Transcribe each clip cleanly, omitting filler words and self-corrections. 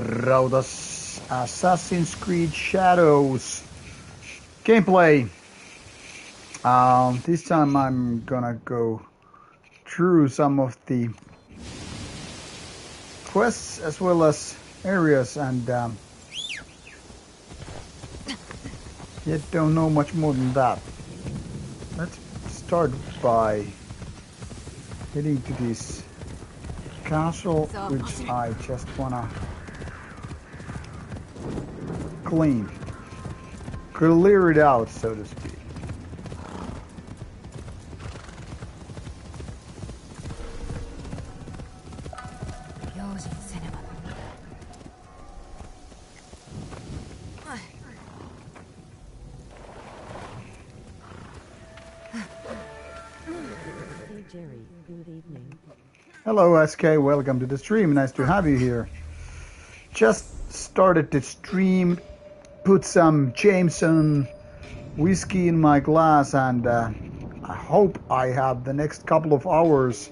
Rauta's Assassin's Creed Shadows gameplay. This time I'm gonna go through some of the quests as well as areas, and yet don't know much more than that. Let's start by heading to this castle, which I just wanna clear it out, so to speak. Hello SK, welcome to the stream, nice to have you here. Just started the stream, put some Jameson whiskey in my glass, and I hope I have the next couple of hours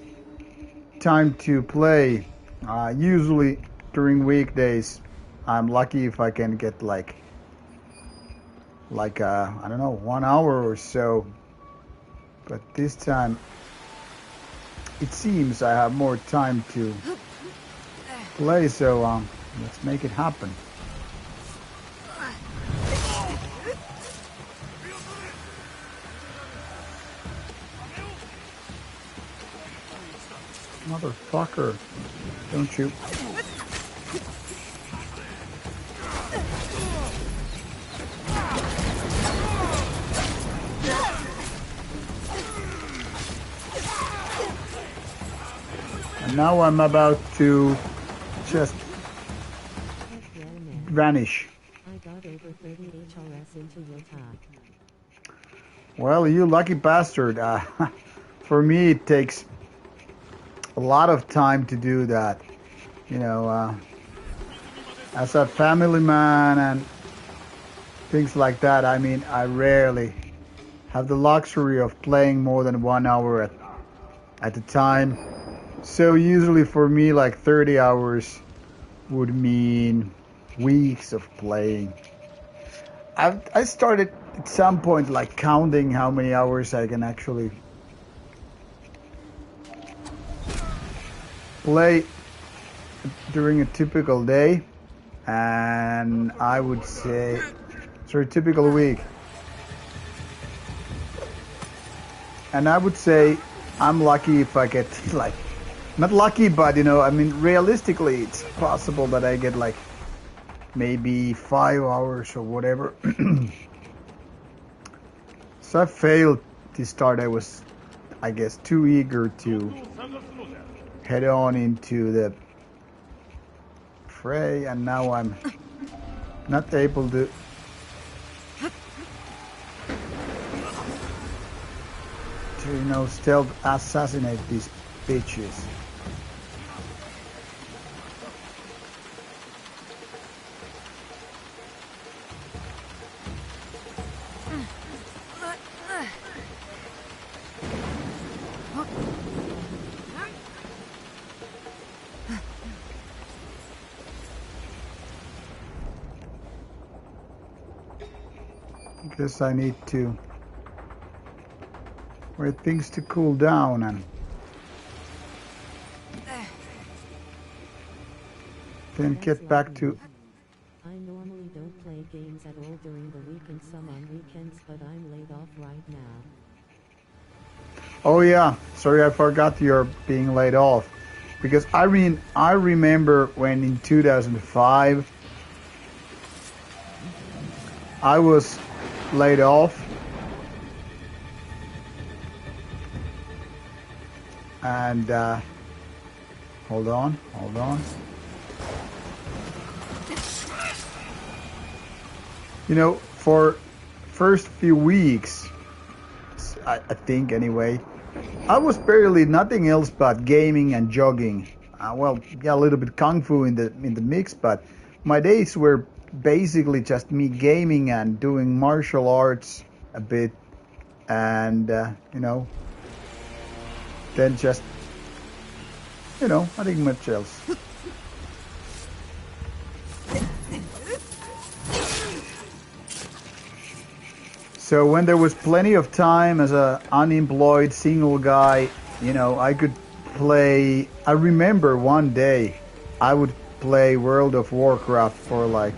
time to play. Usually during weekdays I'm lucky if I can get like I don't know, 1 hour or so, but this time it seems I have more time to play, so let's make it happen. Motherfucker, don't you? And now I'm about to just vanish. I got over 30 HRS into your tag. Well, you lucky bastard. For me, it takes a lot of time to do that. You know, as a family man and things like that, I mean, I rarely have the luxury of playing more than 1 hour at a time. So usually for me, like 30 hours would mean weeks of playing. I started at some point like counting how many hours I can actually play during a typical day, and I would say, sorry, typical week. And I would say I'm lucky if I get like, not lucky, but you know, I mean, realistically, it's possible that I get like maybe 5 hours or whatever. So I failed to start. I was, I guess, too eager to head on into the fray, and now I'm not able to you know, stealth assassinate these bitches. Guess I need to wait things to cool down and then get back to. I normally don't play games at all during the week and some on weekends, but I'm laid off right now. Oh yeah, sorry, I forgot you're being laid off, because I mean, I remember when in 2005 I was laid off, and hold on. You know, for first few weeks, I think anyway, I was barely nothing else but gaming and jogging. Well, yeah, a little bit kung fu in the mix, but my days were basically just me gaming and doing martial arts a bit, and you know, then just, you know, nothing much else. So when there was plenty of time as a unemployed single guy, you know, I could play. I remember one day I would play World of Warcraft for like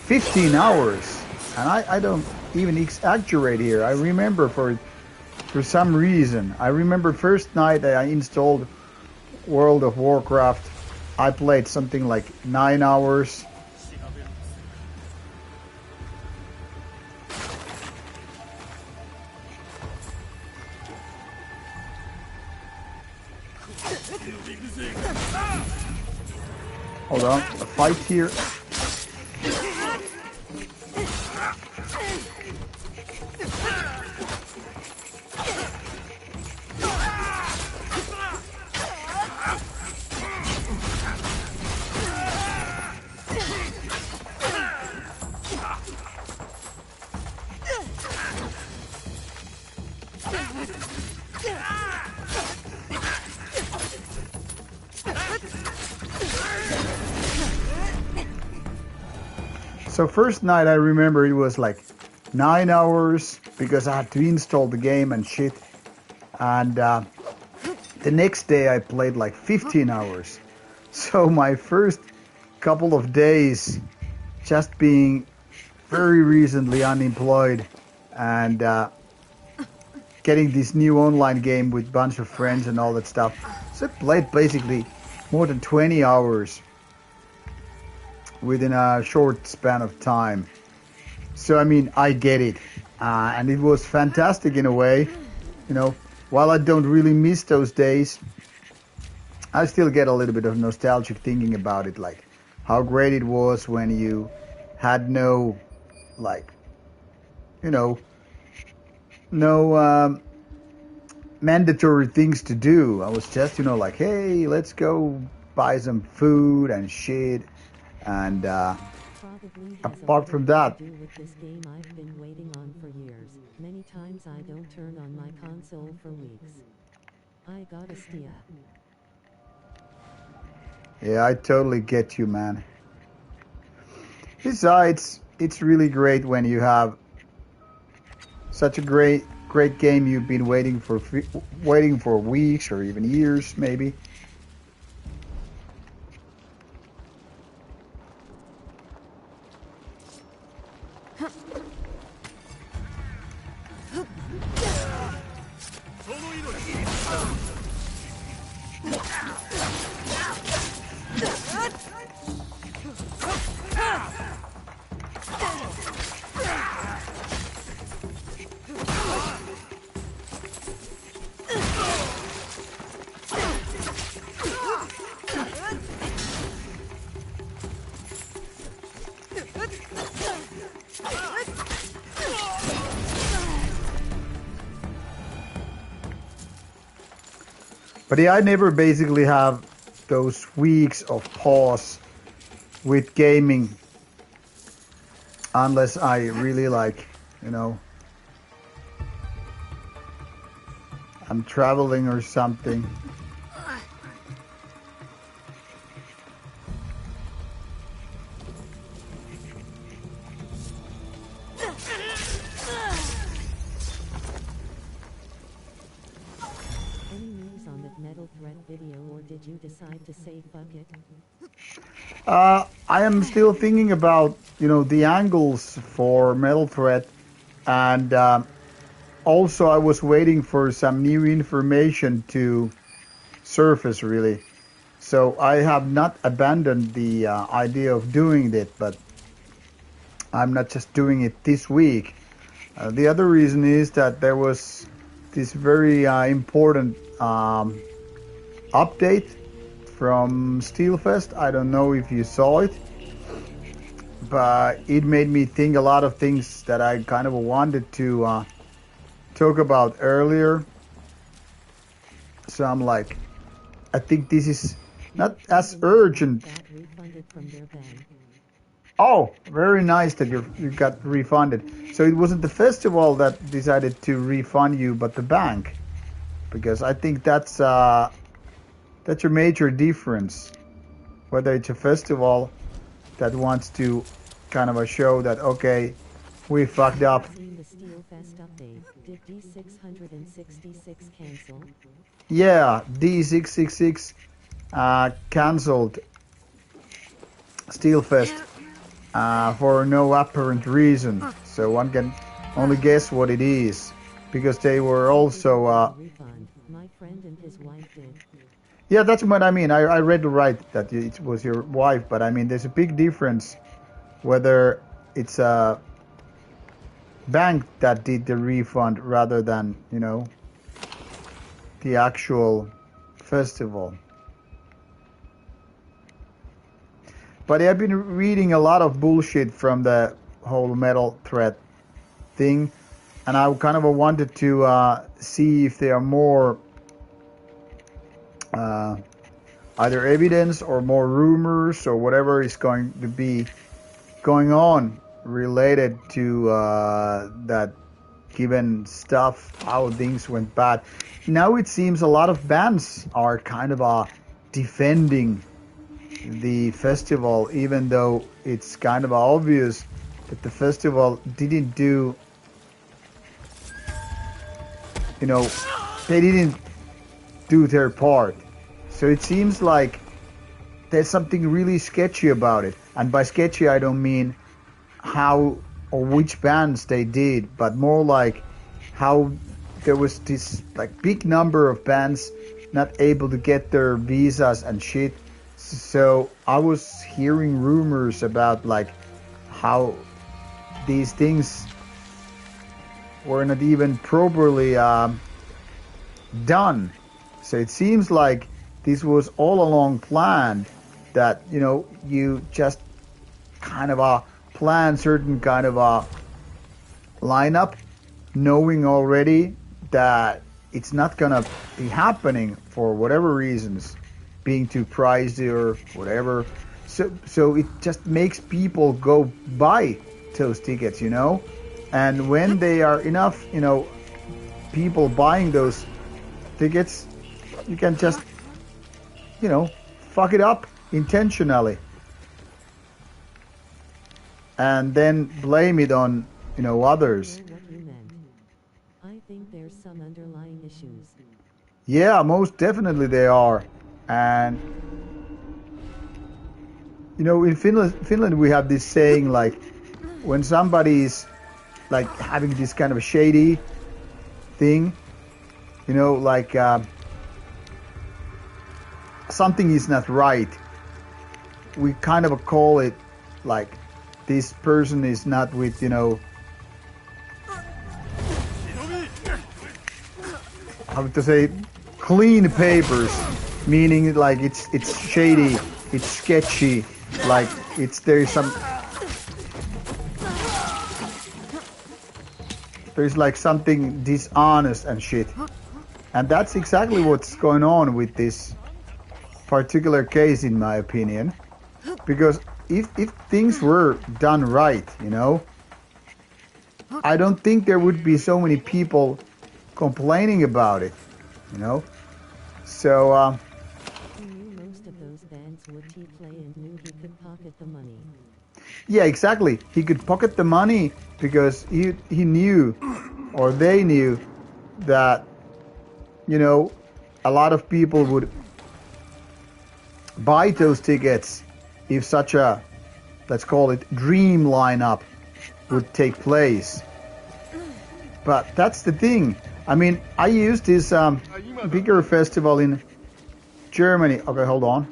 15 hours. And I don't even exaggerate here. I remember for some reason. I remember first night that I installed World of Warcraft, I played something like 9 hours. Hold on, a fight here. So first night I remember it was like 9 hours because I had to install the game and shit. And the next day I played like 15 hours. So my first couple of days just being very recently unemployed and getting this new online game with a bunch of friends and all that stuff. So I played basically more than 20 hours within a short span of time. So I mean, I get it. And it was fantastic in a way. You know, while I don't really miss those days, I still get a little bit of nostalgic thinking about it, like how great it was when you had no, like, you know, no mandatory things to do. I was just, you know, like, hey, let's go buy some food and shit. And apart from that, do with this game I've been waiting on for years. Many times I don't turn on my console for weeks. I got a Steam. yeah, I totally get you, man. Besides, it's really great when you have such a great game you've been waiting for weeks or even years, maybe. But yeah, I never basically have those weeks of pause with gaming unless I really like, you know, I'm traveling or something. Video, or did you decide to say fuck it? I am still thinking about, you know, the angles for Metal Thread, and also I was waiting for some new information to surface, really. So I have not abandoned the idea of doing it, but I'm not just doing it this week. The other reason is that there was this very important update from Steelfest. I don't know if you saw it, but it made me think a lot of things that I kind of wanted to talk about earlier. So I'm like, I think this is not as urgent. Oh, very nice that you got refunded. So it wasn't the festival that decided to refund you, but the bank, because I think that's your major difference. Whether it's a festival that wants to kind of show that, okay, We fucked up. Seen the Steel Fest update. Did D666 cancel? Yeah, D666 cancelled Steelfest for no apparent reason. So one can only guess what it is, because they were also. Refund. My friend and his wife did. Yeah, that's what I mean. I read right that it was your wife, but I mean, there's a big difference whether it's a bank that did the refund rather than, the actual festival. But I've been reading a lot of bullshit from the whole metal threat thing, and I kind of wanted to see if there are more either evidence or more rumors or whatever is going to be going on related to that given stuff, how things went bad. Now it seems a lot of bands are kind of defending the festival, even though it's kind of obvious that the festival didn't do, they didn't do their part. So it seems like there's something really sketchy about it. And by sketchy, I don't mean how or which bands they did, but more like how there was this like big number of bands not able to get their visas and shit. So I was hearing rumors about like how these things were not even properly done. So it seems like this was all along planned, that you just kind of plan certain kind of lineup, knowing already that it's not gonna be happening for whatever reasons, being too pricey or whatever. So it just makes people go buy those tickets, and when they are enough, people buying those tickets, you can just fuck it up intentionally and then blame it on others. I know what you meant. I think there's some underlying issues. Yeah, most definitely they are. And in Finland we have this saying, like, when somebody's like having this kind of a shady thing, like something is not right, we kind of call it like this person is not with how to say, clean papers, meaning like it's shady, it's sketchy, like there's like something dishonest and shit. And that's exactly what's going on with this particular case, in my opinion. Because if things were done right, I don't think there would be so many people complaining about it, So, He knew most of those bands would play and knew he could pocket the money. yeah, exactly. He could pocket the money because he knew, or they knew, that, a lot of people would buy those tickets if such a, let's call it, dream lineup would take place. But that's the thing. I mean, I used this bigger festival in Germany. Okay, hold on.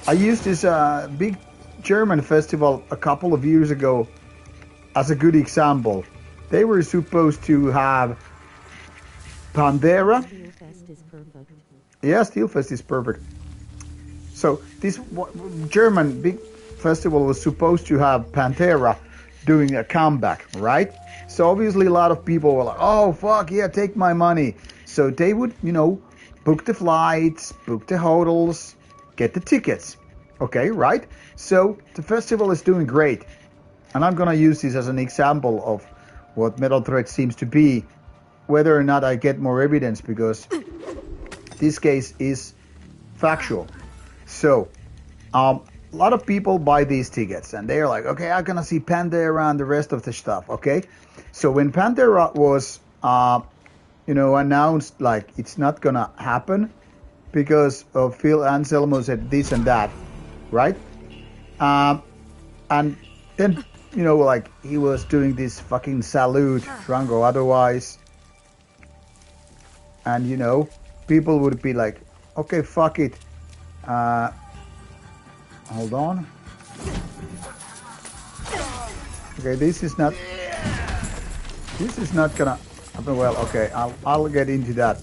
I used this big German festival a couple of years ago as a good example. They were supposed to have Pantera. Steelfest is perfect. Yeah, Steelfest is perfect. So this German big festival was supposed to have Pantera doing a comeback, right? So obviously a lot of people were like, oh, fuck, yeah, take my money. So they would, book the flights, book the hotels, get the tickets. Okay, right? So the festival is doing great. And I'm going to use this as an example of what Metal Threat seems to be, whether or not I get more evidence, because this case is factual. So, a lot of people buy these tickets and they're like, okay, I'm gonna see Pantera and the rest of the stuff. Okay, so when Pantera was, announced like it's not gonna happen because of Phil Anselmo said this and that, right? Um, and then like he was doing this fucking salute, drunk or otherwise, and people would be like, okay, fuck it. Uh, hold on. Okay, this is not gonna happen well. Okay, I'll get into that.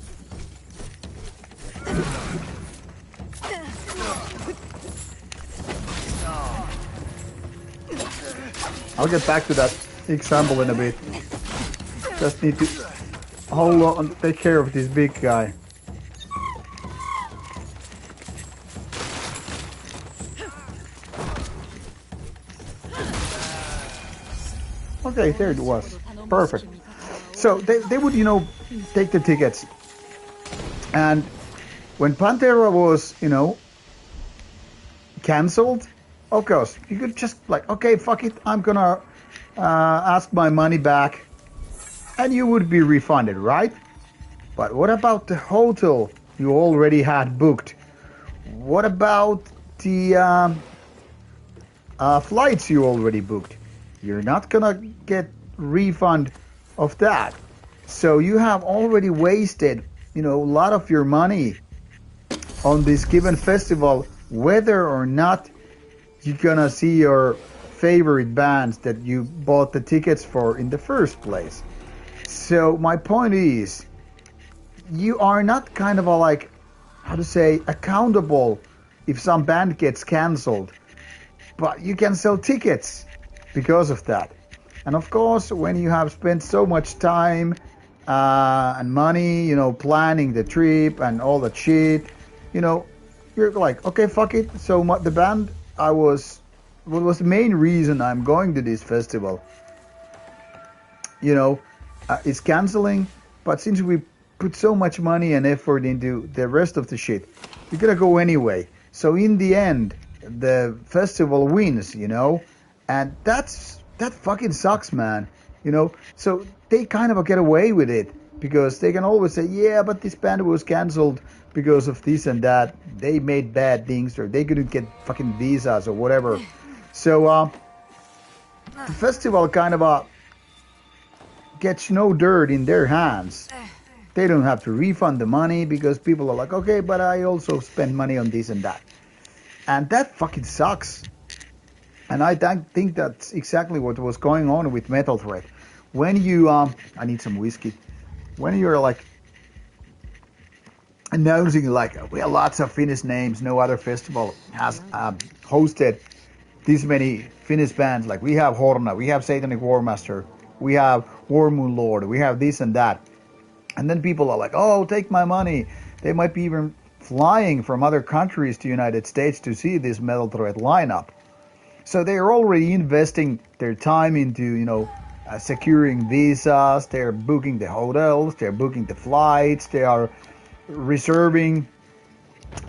I'll get back to that example in a bit. Just need to hold on, take care of this big guy. Okay, there it was. Perfect. So they would, take the tickets. And when Pantera was, cancelled, of course, you could just like, okay, fuck it, I'm gonna ask my money back, and you would be refunded, right? But what about the hotel you already had booked? What about the flights you already booked? You're not gonna get refund of that. So you have already wasted, a lot of your money on this given festival, whether or not you're gonna see your favorite bands that you bought the tickets for in the first place. So my point is, you are not kind of accountable if some band gets cancelled, but you can sell tickets because of that. And of course, when you have spent so much time and money, planning the trip and all that shit, you're like, okay, fuck it. So the band what was the main reason I'm going to this festival, is canceling. But since we put so much money and effort into the rest of the shit, we're gonna go anyway. So in the end, the festival wins, and that fucking sucks, man. So they kind of get away with it because they can always say, yeah, but this band was cancelled because of this and that. They made bad things, or they couldn't get fucking visas or whatever. So the festival kind of gets no dirt in their hands. They don't have to refund the money because people are like, okay, but I also spend money on this and that. And that fucking sucks. And I think that's exactly what was going on with Metal Threat. When you, I need some whiskey. When you're like announcing like, we have lots of Finnish names, no other festival has hosted this many Finnish bands. Like we have Horna, we have Satanic Warmaster, we have War Moon Lord, we have this and that. And then people are like, oh, take my money. They might be even flying from other countries to United States to see this Metal Threat lineup. So they're already investing their time into, securing visas. They're booking the hotels. They're booking the flights. They are reserving,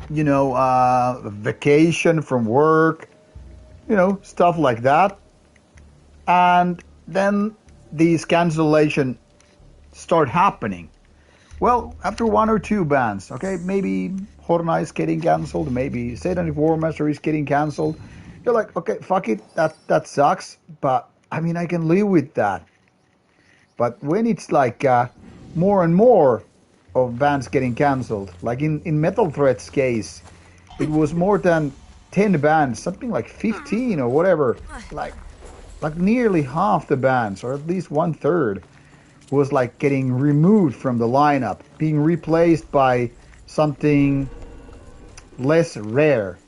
vacation from work, stuff like that. And then these cancellations start happening. Well, after one or two bands, okay, maybe Horna is getting cancelled, maybe Satanic Warmaster is getting cancelled. You're like, okay, fuck it, that sucks, but I mean, I can live with that. But when it's like more and more of bands getting cancelled, like in Metal Threat's case, it was more than 10 bands, something like 15 or whatever, like nearly half the bands, or at least 1/3, was like getting removed from the lineup, being replaced by something less rare.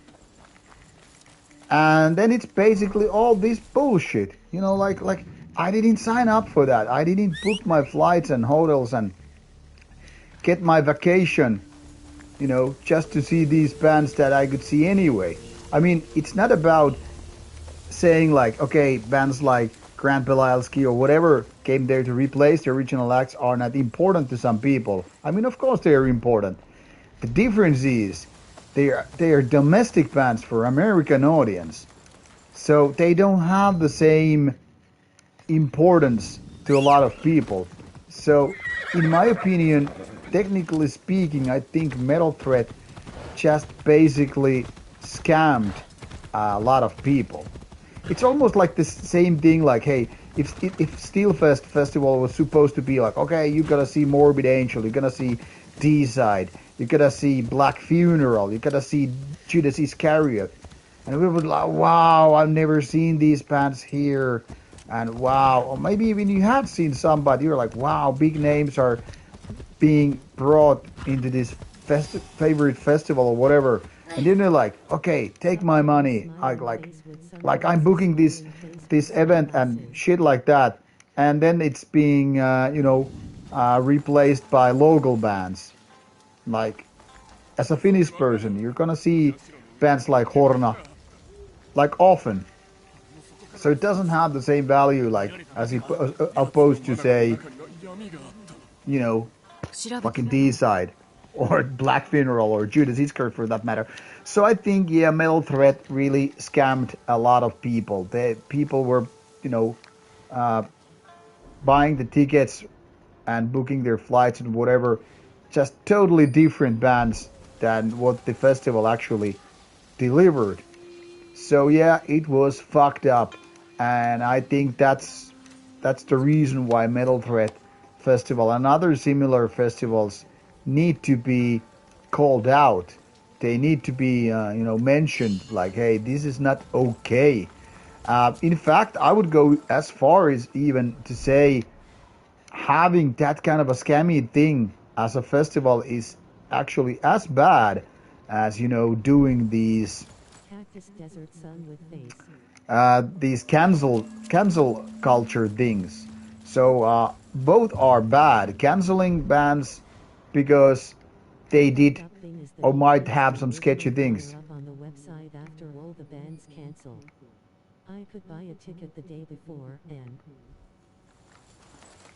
And then it's basically all this bullshit, like I didn't sign up for that. I didn't book my flights and hotels and get my vacation, just to see these bands that I could see anyway. I mean, it's not about saying like, okay, bands like Grant Belialski or whatever came there to replace the original acts are not important to some people. I mean, of course they are important. The difference is they are domestic bands for American audience, so they don't have the same importance to a lot of people. So, in my opinion, technically speaking, I think Metal Threat just basically scammed a lot of people. It's almost like the same thing. Like, hey, if Steelfest festival was supposed to be like, okay, you gotta see Morbid Angel, you gotta see D Side, you gotta see Black Funeral, you gotta see Judas Iscariot, and we would like, wow, I've never seen these bands here, and wow, or maybe even you had seen somebody, you're like, wow, big names are being brought into this favorite festival or whatever, and then they're like, okay, take my money, like I'm booking this event and shit like that, and then it's being replaced by local bands. Like, as a Finnish person, you're gonna see bands like Horna like often, so it doesn't have the same value like as opposed to say, you know, fucking D Side or Black Funeral or Judas Iscariot for that matter. So I think, yeah, Metal Threat really scammed a lot of people. People were, you know, uh, buying the tickets and booking their flights and whatever, just totally different bands than what the festival actually delivered. So yeah, it was fucked up, and I think that's the reason why Metal Threat Festival and other similar festivals need to be called out. They need to be mentioned like, hey, this is not okay. In fact, I would go as far as even to say having that kind of a scammy thing as a festival is actually as bad as doing Cactus Desert Sun with face. these cancel culture things. So both are bad. Canceling bands because they did Fucked up thing is the or might people have still some sketchy literally things. gather up on the website after all the bands cancel. I could buy a ticket the day before and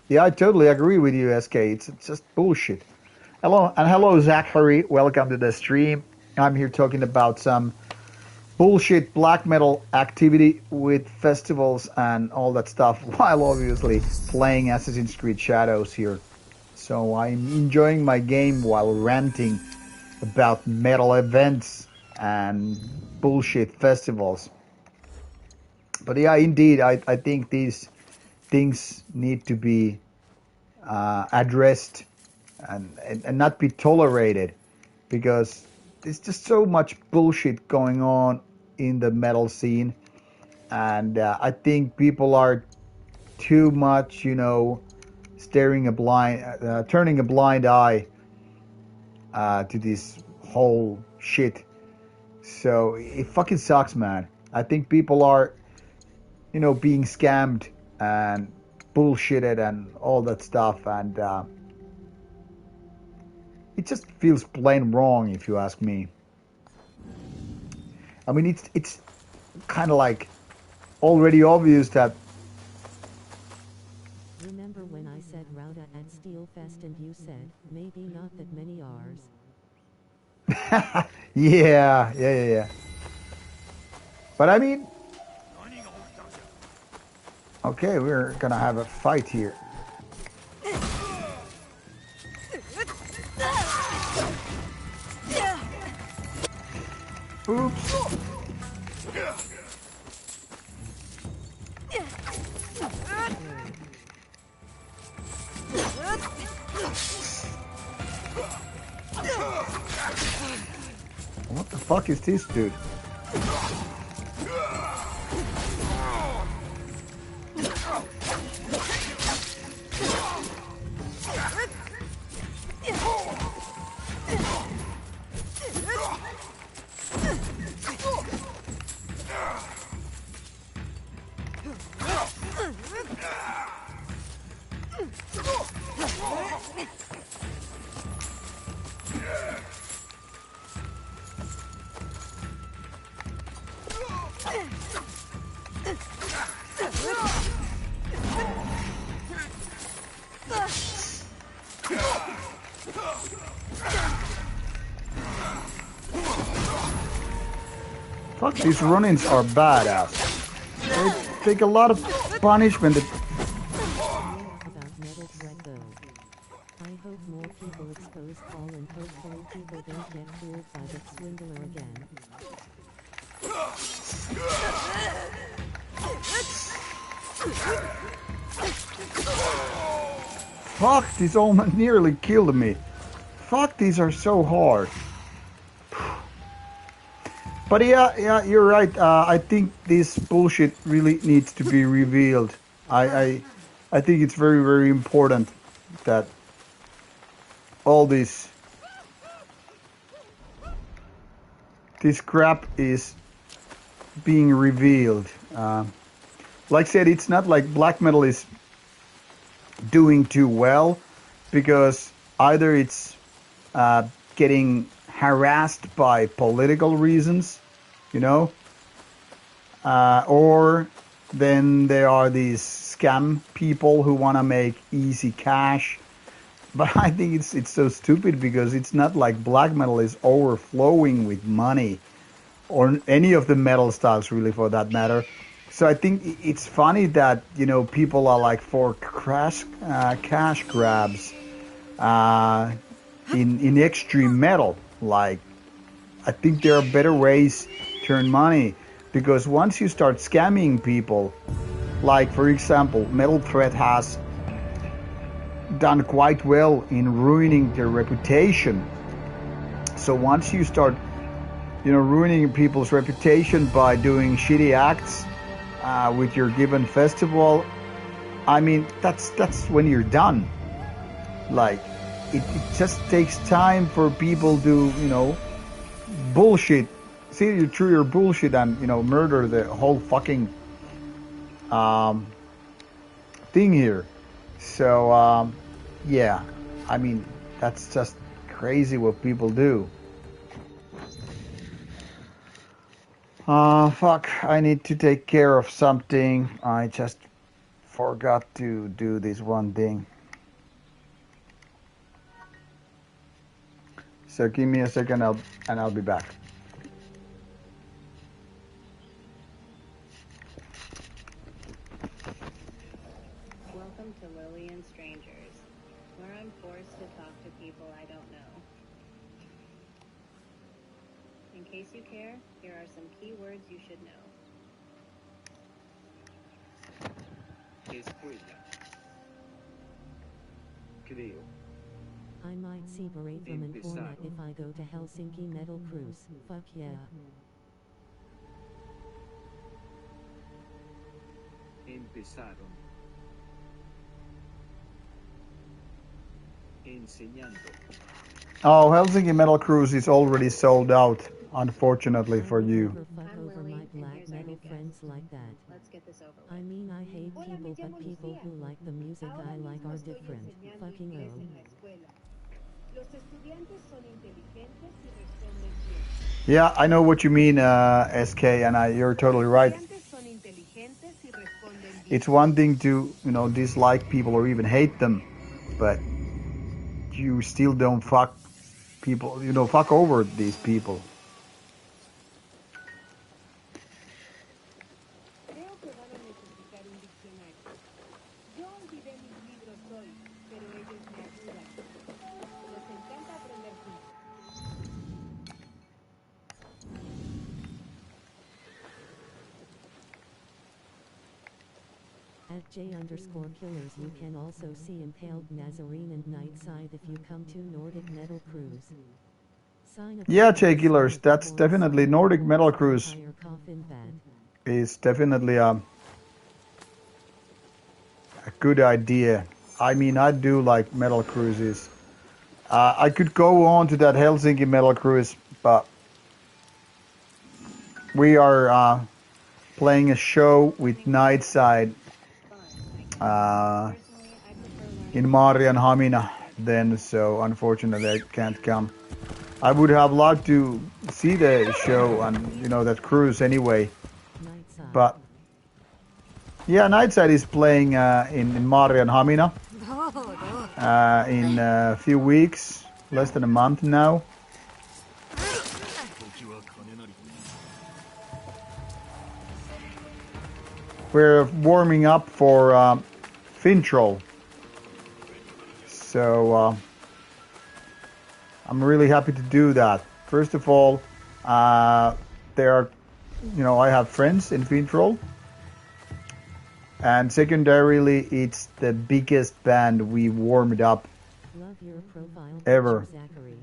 Yeah, I totally agree with you, SK. It's just bullshit. Hello, Zachary. Welcome to the stream. I'm here talking about some bullshit black metal activity with festivals and all that stuff, while obviously playing Assassin's Creed Shadows here. So I'm enjoying my game while ranting about metal events and bullshit festivals. But yeah, indeed, I think these things need to be addressed and not be tolerated, because there's just so much bullshit going on in the metal scene, and I think people are too much, turning a blind eye to this whole shit. So it fucking sucks, man. I think people are, being scammed and bullshitted and all that stuff, and it just feels plain wrong if you ask me. I mean, it's kind of like already obvious that remember when I said Rauta at Steelfest and you said, maybe not that many R's? yeah. But I mean, okay, we're gonna have a fight here. Oops. What the fuck is this, dude? Fuck, these run-ins are badass. They take a lot of punishment. About metal threat though. I hope more people expose Paul and hopefully people don't get fooled by that swindler again. Fuck, these almost nearly killed me. Fuck, these are so hard. But yeah, you're right. I think this bullshit really needs to be revealed. I think it's very, very important that all this crap is being revealed. Like I said, it's not like black metal is doing too well, because either it's getting harassed by political reasons, you know, or then there are these scam people who want to make easy cash. But I think it's so stupid, because it's not like black metal is overflowing with money, or any of the metal styles really, for that matter. So I think it's funny that, you know, people are like for cash grabs in extreme metal. Like, I think there are better ways to earn money, because once you start scamming people, like for example, Metal Threat has done quite well in ruining their reputation. So once you start, you know, ruining people's reputation by doing shitty acts with your given festival, I mean, that's when you're done. Like, it just takes time for people to, you know, bullshit, see you through your bullshit, and, you know, murder the whole fucking thing here. So yeah, I mean, that's just crazy what people do. Fuck, I need to take care of something. I just forgot to do this one thing. So give me a second, and I'll be back. Welcome to Lillian Strangers, where I'm forced to talk to people I don't know. In case you care, here are some key words you should know. Escuela. Creo. I might see Baratham and format if I go to Helsinki Metal Cruise. Fuck yeah. Empezaron. Enseñando. Oh, Helsinki Metal Cruise is already sold out, unfortunately for you. Fuck over my black metal friends like that. Let's get this over with. I mean, I hate people, but people who like the music I like are different. Fucking oh. Yeah, I know what you mean, SK, and you're totally right. It's one thing to, you know, dislike people or even hate them, but you still don't fuck people, you know, fuck over these people. At J_killers you can also see Impaled Nazarene and Nightside if you come to Nordic Metal Cruise. Yeah, J_killers, that's definitely Nordic Metal Cruise. Is definitely a good idea. I mean, I do like metal cruises. I could go on to that Helsinki Metal Cruise, but we are playing a show with Nightside in Marianhamina then, so unfortunately I can't come. I would have loved to see the show and, you know, that cruise anyway, but yeah, Nightside is playing in Marianhamina in a few weeks, less than a month now. we're warming up for Fintroll. So I'm really happy to do that. First of all, there are, I have friends in Fintroll. And secondarily, it's the biggest band we warmed up Love your profile ever. picture, Zachary.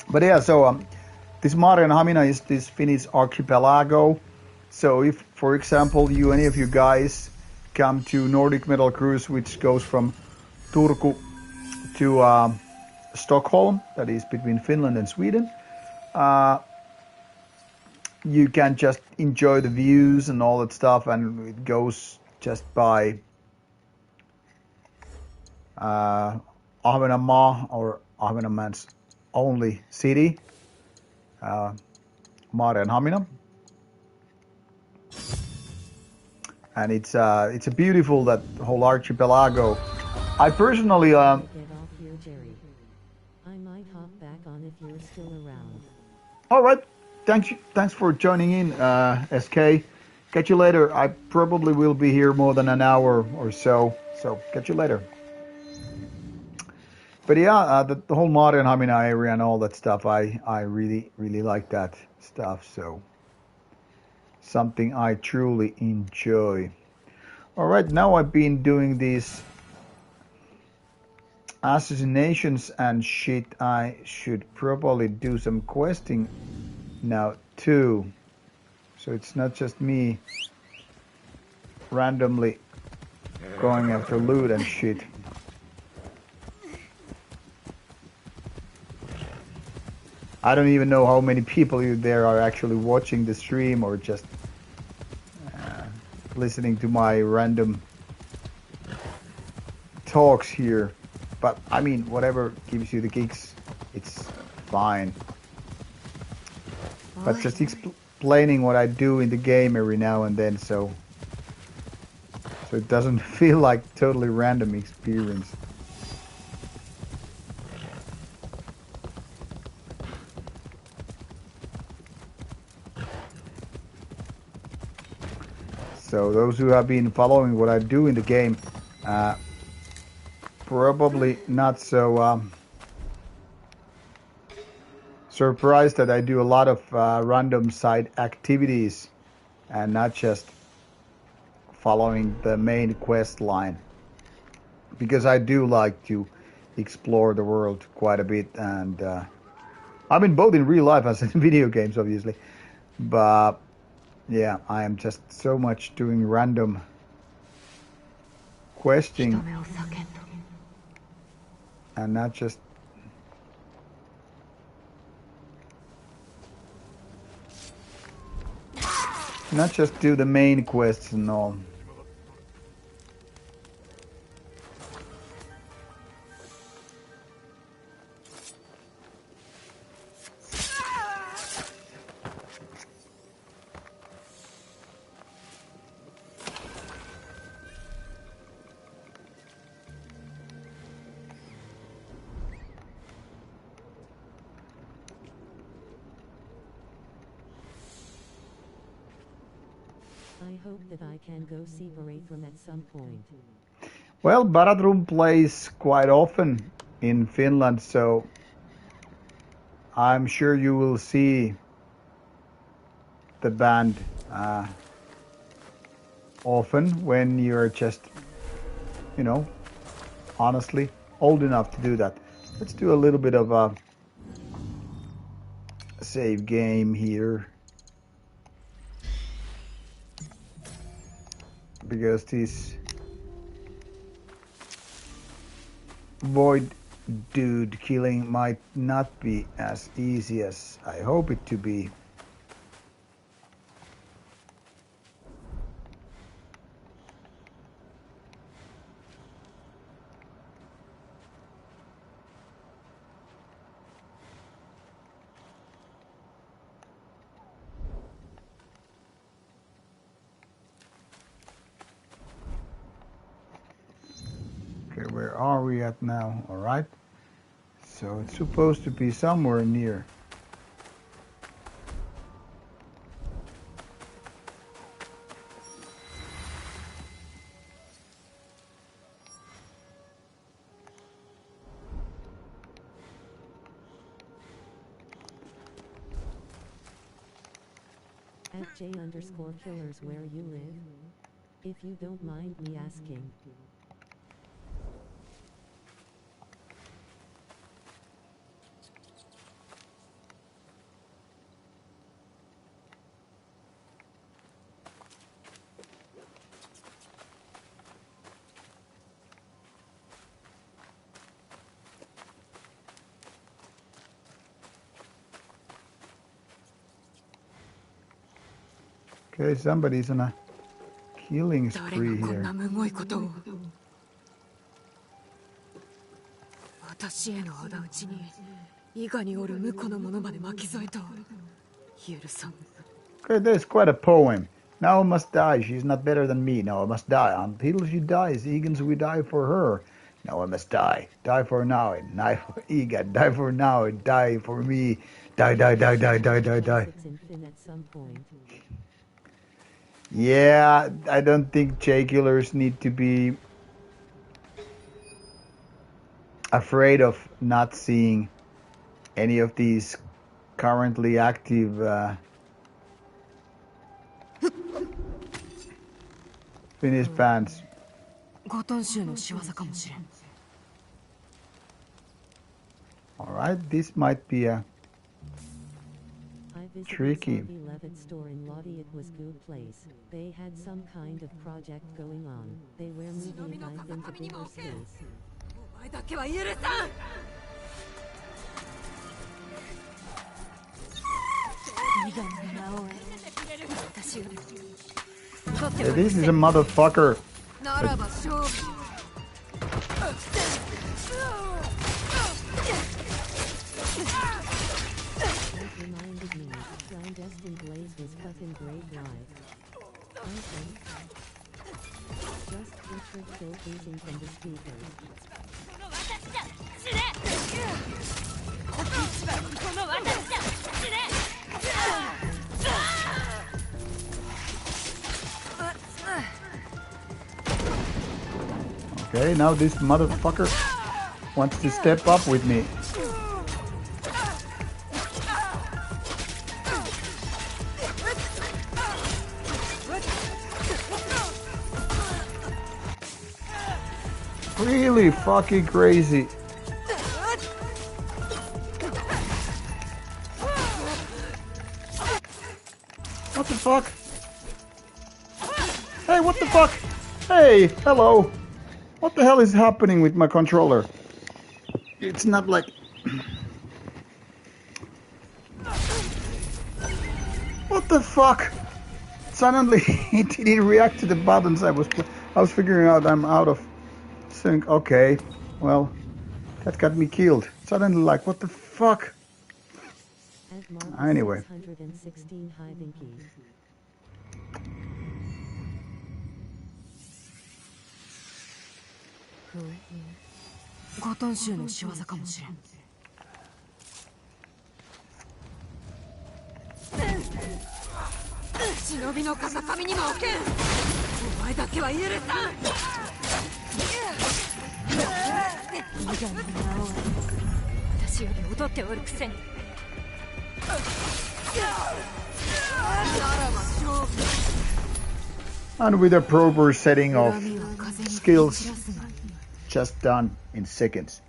But yeah, so this Hamina is this Finnish archipelago. So if, for example, any of you guys come to Nordic Metal Cruise, which goes from Turku to Stockholm, that is between Finland and Sweden, you can just enjoy the views and all that stuff, and it goes just by Ahvenanmaa, or Ahvenanmaa's only city, Hamina. And it's a beautiful, that whole archipelago. I personally Get off here, Jerry. I might hop back on if you're still around. all right, thanks for joining in, SK. Catch you later. I probably will be here more than an hour or so catch you later. But yeah, the whole Hamina area and all that stuff, I really like that stuff. So something I truly enjoy. All right, now I've been doing these assassinations and shit. I should probably do some questing now too, so it's not just me randomly going after loot and shit. I don't even know how many people there are actually watching the stream or just listening to my random talks here. But I mean, whatever gives you the kicks, it's fine. But just explaining what I do in the game every now and then, so it doesn't feel like totally random experience. So those who have been following what I do in the game, probably not so surprised that I do a lot of random side activities and not just following the main quest line, because I do like to explore the world quite a bit, and I mean, both in real life as in video games, obviously. But yeah, I am just so much doing random questing and not just do the main quests and all. I hope that I can go see Barathrum at some point. Well, Barathrum plays quite often in Finland, so I'm sure you will see the band often when you're just, honestly old enough to do that. Let's do a little bit of a save game here, because this void dude killing might not be as easy as I hope it to be. are we at now? Alright. So it's supposed to be somewhere near. At J_killers where you live? If you don't mind me asking. Okay, somebody's on a killing 誰が spree こん here. なむごいことを。私への仇討ちに伊賀におる婿の者まで巻き添えと許さん。 Okay, there's quite a poem. Now must die, she's not better than me. Now I must die. Until she dies, Egan's we die for her. Now I must die. Die for now, and die for Egan. Die for now, and die for me. Die, die, die, die, die, die, die. It's infin at some point. Yeah, I don't think J-killers need to be afraid of not seeing any of these currently active Finnish bands. ゴトン州の仕業かもしれん。 Alright, this might be a I visited Tricky. Soggy Levitt store in Lodi. It was good place. They had some kind of project going on. They were moving life into bigger space. お前だけは許さん。伊賀の名を私を。 Yeah, this is a motherfucker. ならば勝負。 That reminded me, clandestine blaze was cut in grade live. I think. Just picture Phil beating from the speakers. Okay, now this motherfucker wants to step up with me. Really fucking crazy. What the fuck? Hey, what the fuck? Hey, hello. What the hell is happening with my controller? It's not like... What the fuck? Suddenly it didn't react to the buttons I was figuring out I'm out of sync. Okay, well, that got me killed. Suddenly like, what the fuck? Anyway. 616 Hyvinky. ゴトン州の仕業かもしれん。忍びの風上にも置けん。お前だけは許さん。伊賀の名を私より踊っておるくせに。ならば勝負。 And with a proper setting of 恨みは風に skills 散らすがいい。 just done in seconds.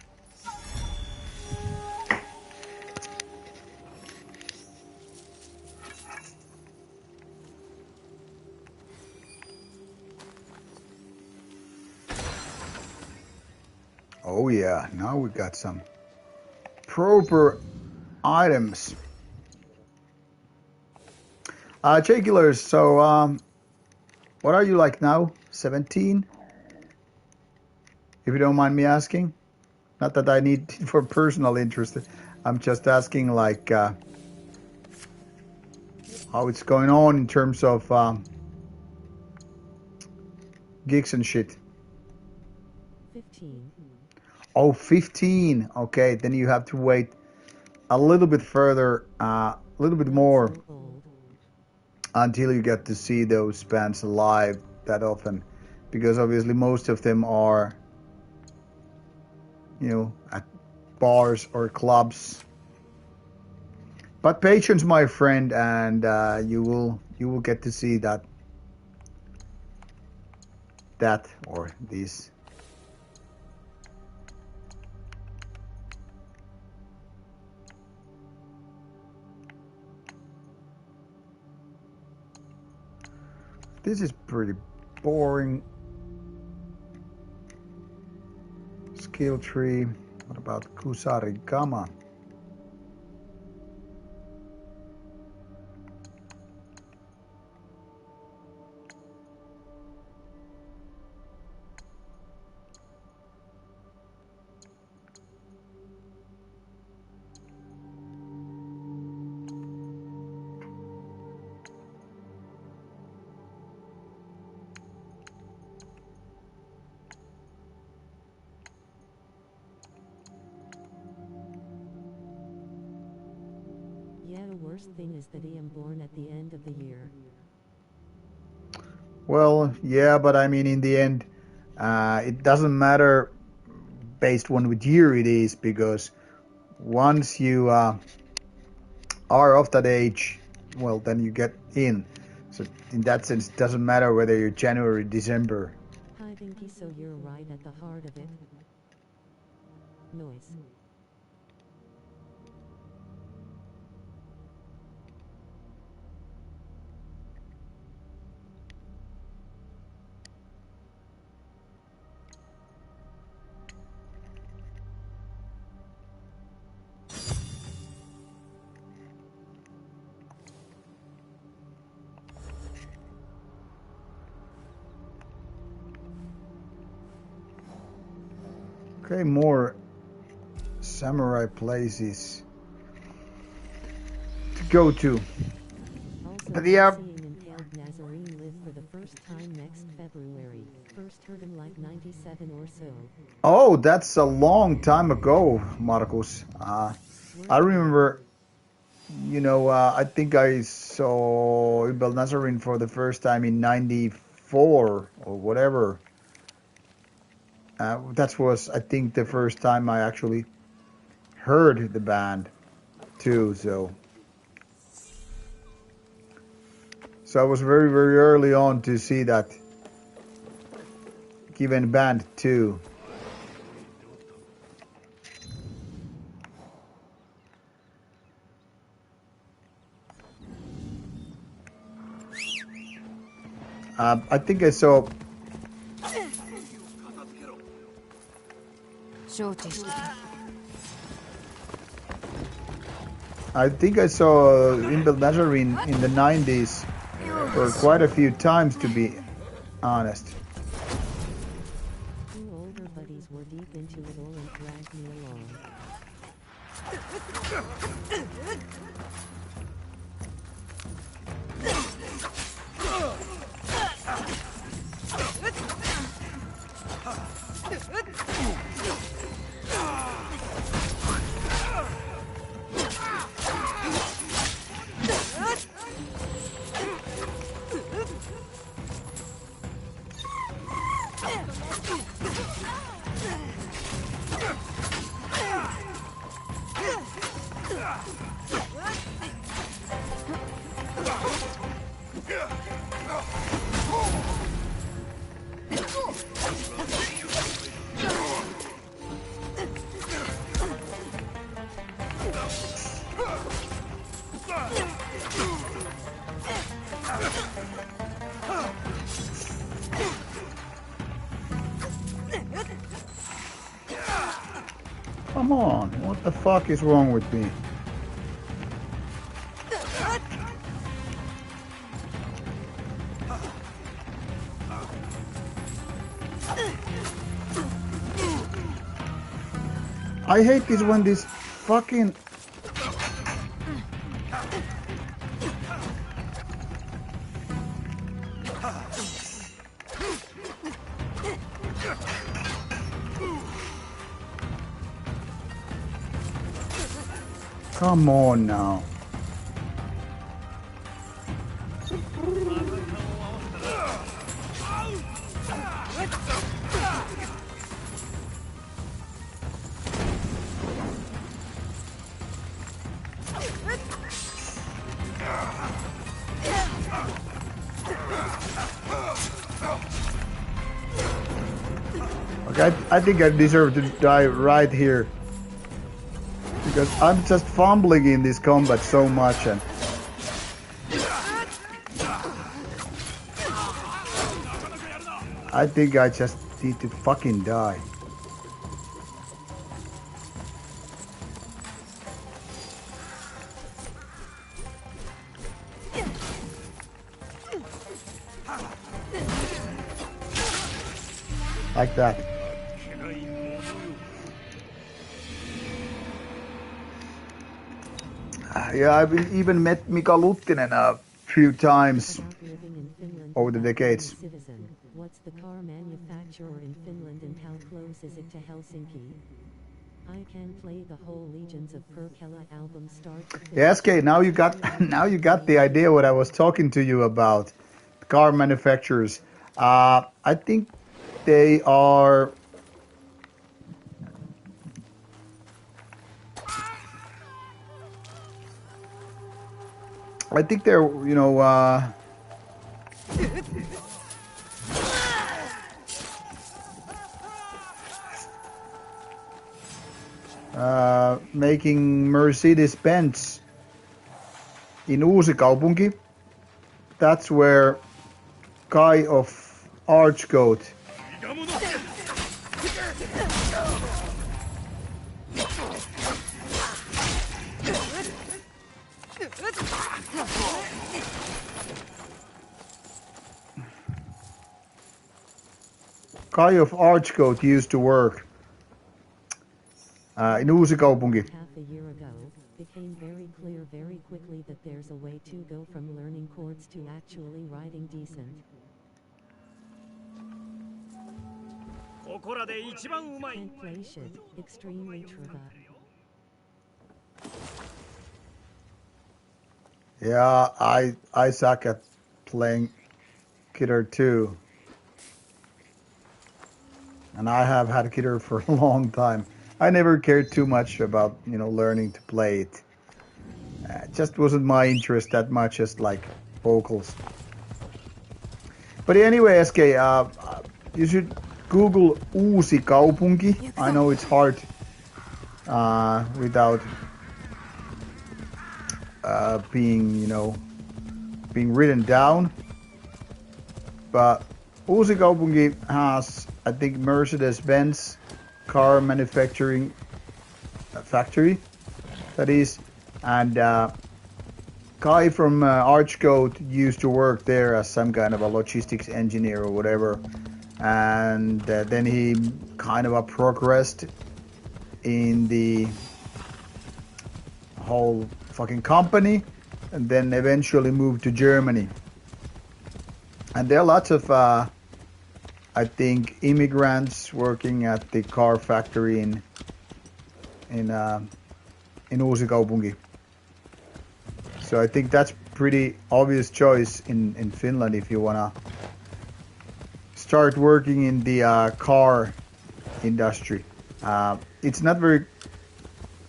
Oh yeah, now we got some proper items. J-killers, so what are you like now? 17? If you don't mind me asking. Not that I need for personal interest. I'm just asking like how it's going on in terms of gigs and shit. 15. Oh, 15. Okay, then you have to wait a little bit further, a little bit more So old. until you get to see those bands live that often, because obviously most of them are, at bars or clubs. But patience, my friend, and you will get to see that or this. This is pretty boring. Skill tree. What about Kusarigama? Yeah, the worst thing is that I am born at the end of the year. Well, yeah, but I mean, in the end, it doesn't matter based on what year it is, because once you are of that age, well, then you get in. So in that sense, it doesn't matter whether you're January, December. Hi Vinky, so you're right at the heart of it. Noise. Okay, more samurai places to go to. Also, But I'm yeah, seeing Impaled Nazarene live for the first time next February. First heard him like 97 or so. oh, that's a long time ago, Marcus. I remember, I think I saw Ibel Nazarene for the first time in '94 or whatever. That was, I think, the first time I actually heard the band too. So I was very, very early on to see that given band too. I think I saw. 承知した。 I think I saw Impel Nazarene in the '90s for quite a few times, to be honest. Two older buddies were deep into it all and dragged me along. Come on, what the fuck is wrong with me? I hate this when this fucking... Come on now. Okay, I think I deserve to die right here. Because I'm just fumbling in this combat so much and I think I just need to fucking die. Like that. Yeah, I've even met Mika Luttinen a few times About living in Finland over the without being a decades. citizen. What's the car manufacturer in Finland and how close is it to Helsinki? I can play the whole Legions of Perkele album start to finish. Yeah, SK, now you got now you got the idea what I was talking to you about. Car manufacturers. I think they are. I think they're, you know, making Mercedes-Benz in Uusikaupunki. That's where Guy of Archgoat. Guy of Archgoat used to work in Uusikaupunki. Half a year ago, became very clear very quickly that there's a way to go from learning chords to actually writing decent. Can't play shit, extremely true. Yeah, I suck at playing guitar too. And I have had guitar for a long time. I never cared too much about, you know, learning to play it. It just wasn't my interest that much as like vocals. But anyway, SK, you should Google Uusikaupunki. I know it's hard without being, you know, being written down. But Uusikaupunki has, I think, Mercedes-Benz car manufacturing factory, that is, and Guy from Archgoat used to work there as some kind of a logistics engineer or whatever, and then he kind of progressed in the whole fucking company, and then eventually moved to Germany. And there are lots of, I think, immigrants working at the car factory in Uusikaupunki. So I think that's pretty obvious choice in Finland if you wanna start working in the car industry. It's not very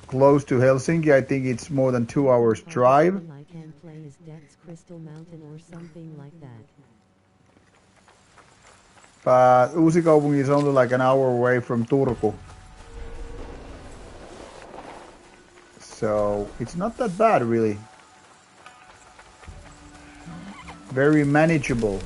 close to Helsinki. I think it's more than 2 hours drive. I can play is Death's Crystal Mountain or something like that. But Uusikaupunki is only like an hour away from Turku. So it's not that bad really. Very manageable.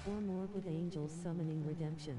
Or morbid angels summoning redemption.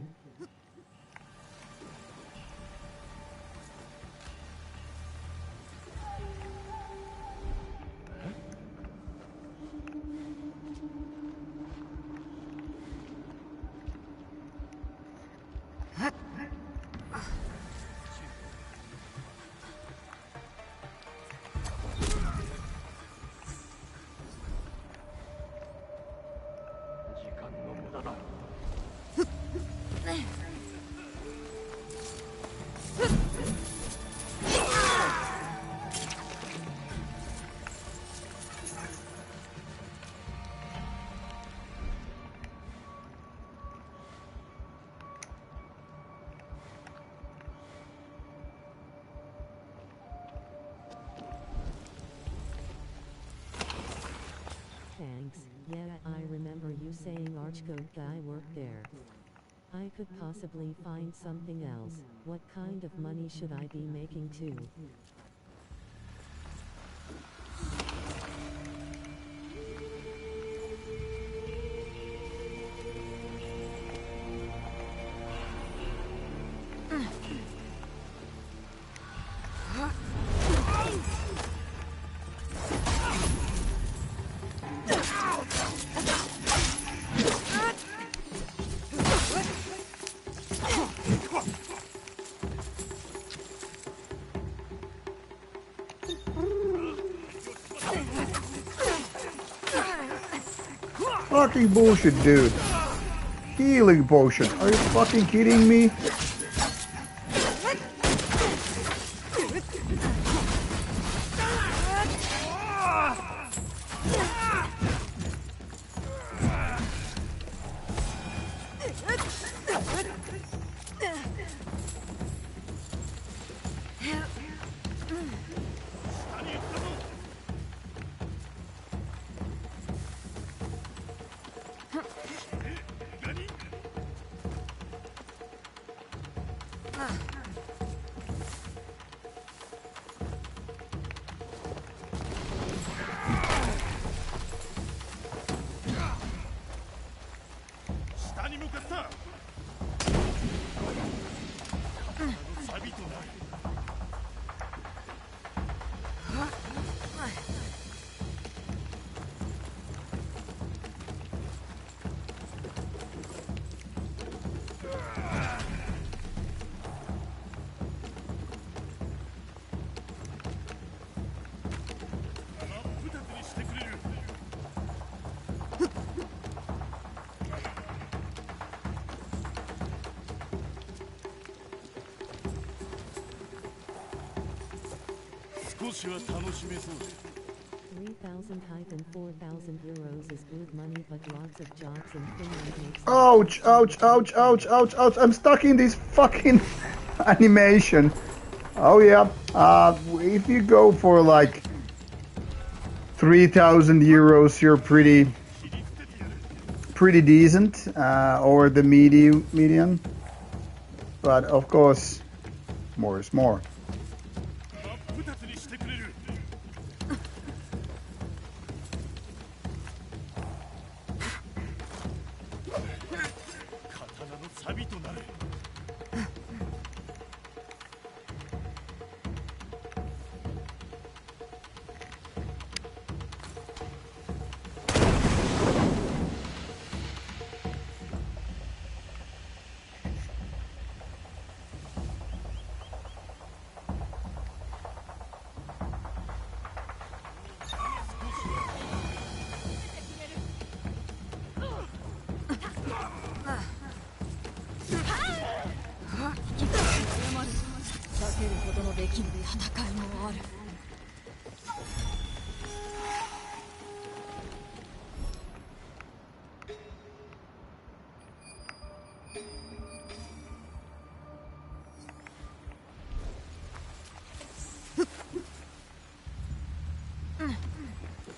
Thanks. Yeah, I remember you saying Archcode guy worked there. I could possibly find something else. What kind of money should I be making too? Fucking bullshit, dude. Healing potion. Are you fucking kidding me? $3,000 4,000 euros is good money, but lots of jobs in Finland makes Ouch, ouch, ouch, ouch, ouch, ouch. I'm stuck in this fucking animation. Oh yeah. If you go for like 3,000 euros, you're pretty decent, or the median. But of course, more is more.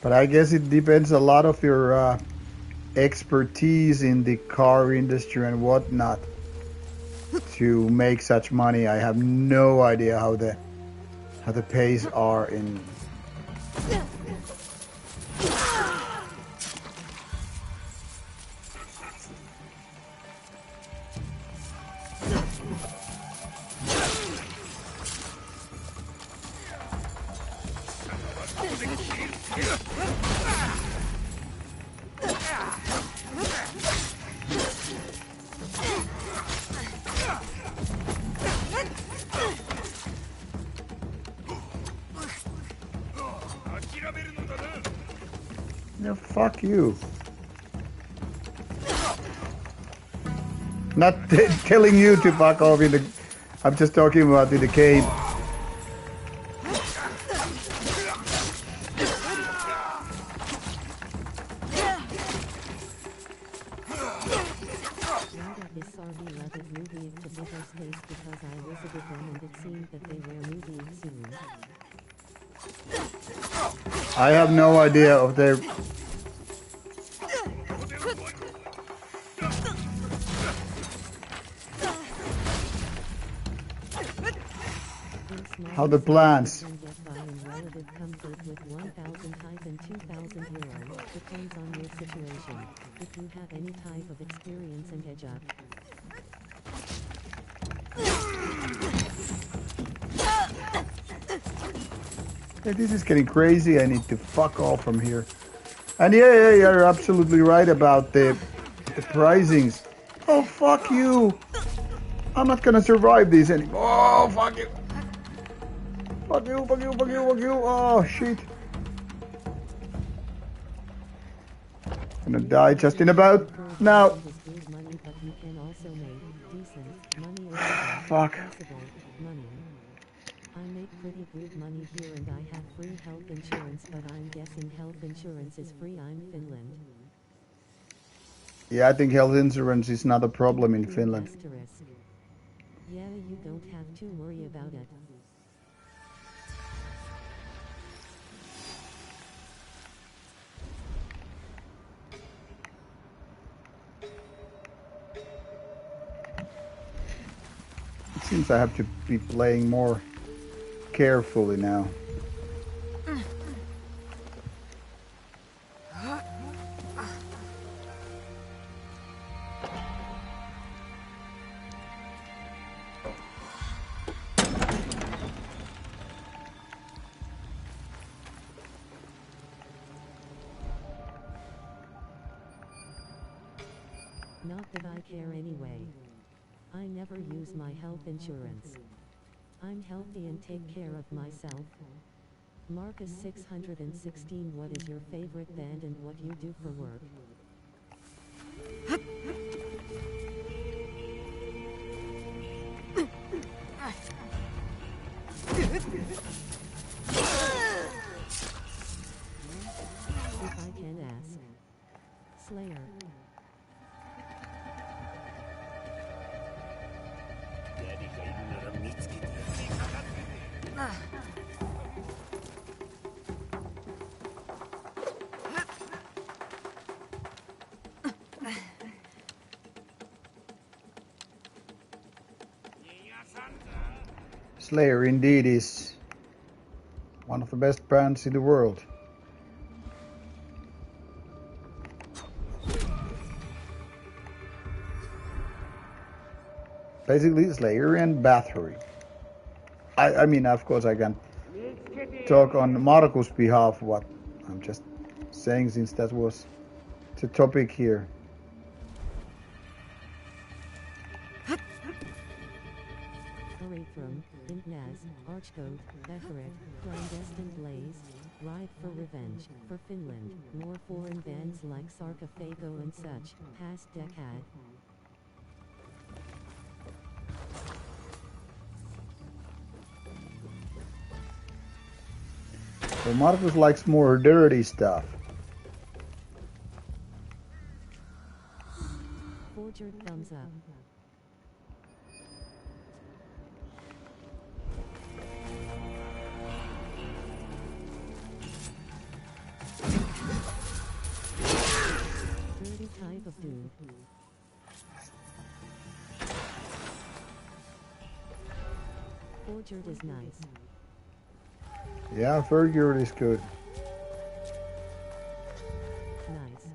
But I guess it depends a lot of your expertise in the car industry and whatnot to make such money. I have no idea how the pays are in. Fuck you. Not telling you to fuck off in the... I'm just talking about in the cave. Rauta is our beloved movie to bigger space because I visited them and it seemed that they were moving soon. I have no idea of their... How the plans. Get by in relative comfort with 1,000 hype and 2,000 euro. Depends on your situation. If you have any type of experience and edge up. Hey, this is getting crazy. I need to fuck off from here. And yeah, you're absolutely right about the pricings. Oh, fuck you. I'm not gonna survive this anymore. Oh, fuck you. Fuck you, fuck you, fuck you, fuck you. Oh, shit. Gonna die just in about now. Fuck. I make pretty good money here and I have free health insurance, but I'm guessing health insurance is free. I'm Finland. Yeah, I think health insurance is not a problem in Finland. Yeah, you don't have to worry about it. It seems I have to be playing more carefully now. Not that I care anyway. I never use my health insurance. I'm healthy and take care of myself. Marcus 616. What is your favorite band and what you do for work? If I can ask. Slayer. Slayer indeed is one of the best bands in the world. Basically Slayer and Bathory. I mean, of course I can talk on Markus' behalf, what I'm just saying since that was the topic here. From Ignaz, Archgoat, Etheric, Clandestine Blaze, Ride for Revenge, for Finland, more foreign bands like Sarcophago and such, past decade. So Markus likes more dirty stuff. Forger thumbs up. Dirty type of dude. Forgered is nice. Yeah, Forgered is good. Nice.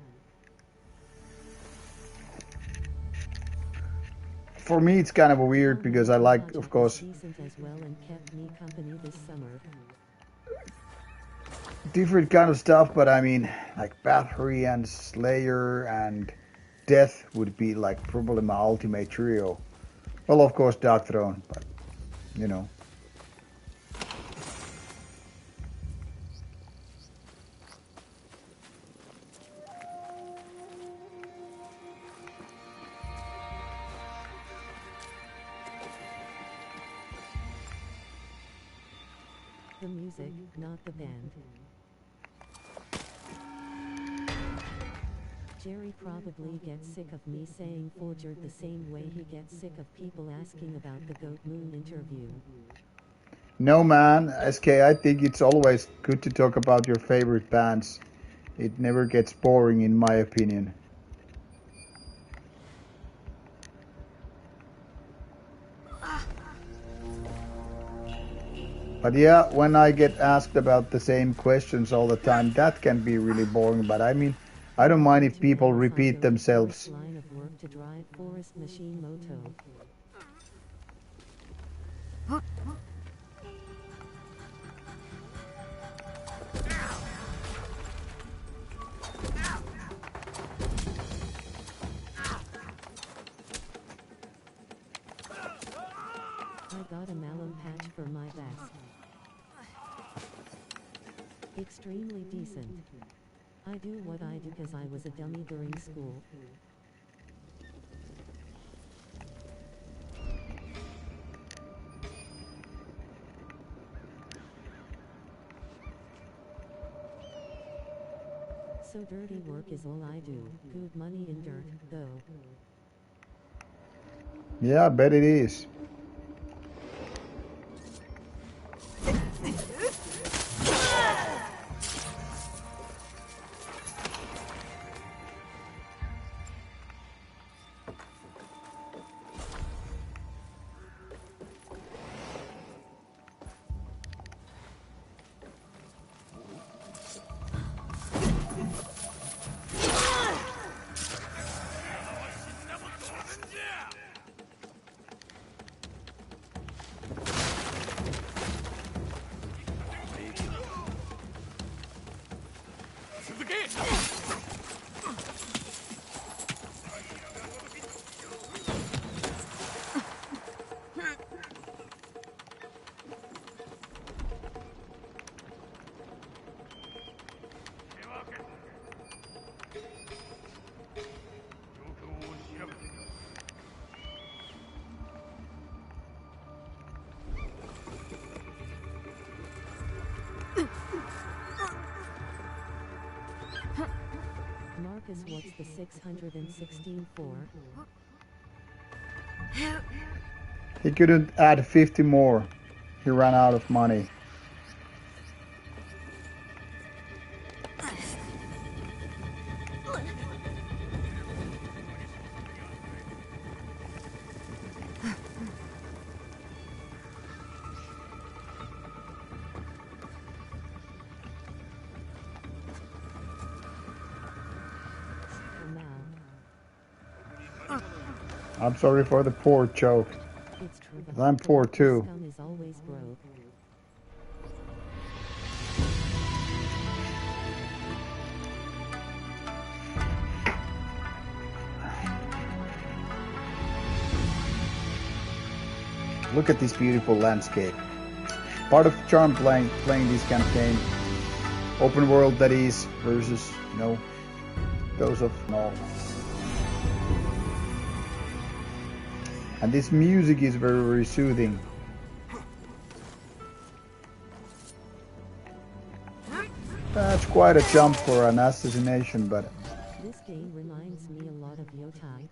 For me, it's kind of weird because I like, of course, Decent as well and kept me company this summer. different kind of stuff, but I mean, like Bathory and Slayer and Death would be like probably my ultimate trio. Well, of course, Dark Throne, but you know. the music, not the band. Jerry probably gets sick of me saying Forgered the same way he gets sick of people asking about the Goat Moon interview. No man, SK, I think it's always good to talk about your favorite bands. It never gets boring in my opinion. But yeah, when I get asked about the same questions all the time, that can be really boring. But I mean, I don't mind if people repeat themselves. Line of work to drive Forest Machine Moto. I got a malum patch for my vest. Extremely decent. I do what I do because I was a dummy during school. So dirty work is all I do. Good money in dirt, though. Yeah, I bet it is. Marcus, what's the 616 for? He couldn't add 50 more. He ran out of money. I'm sorry for the poor joke. It's true. I'm poor too. Scum is always broke. Look at this beautiful landscape. Part of the charm playing this kind of game. Open world that is versus, you know, those of no. And this music is very, very soothing. That's quite a jump for an assassination, but This game reminds me a lot of Yotai.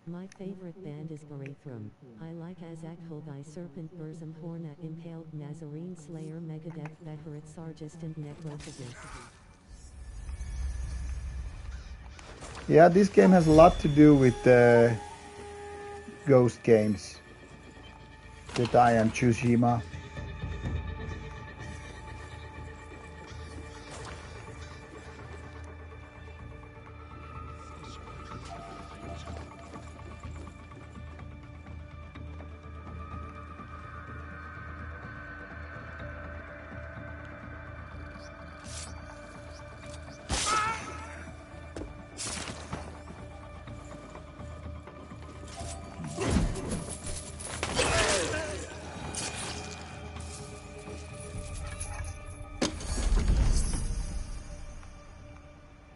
My favorite band is Barathrum. I like Azak Hulgai Serpent Burzum Hornet Impaled Nazarene Slayer Megadeth Beharit Sargist and Necrophagist. yeah, this game has a lot to do with ghost games. Yotai and Tsushima.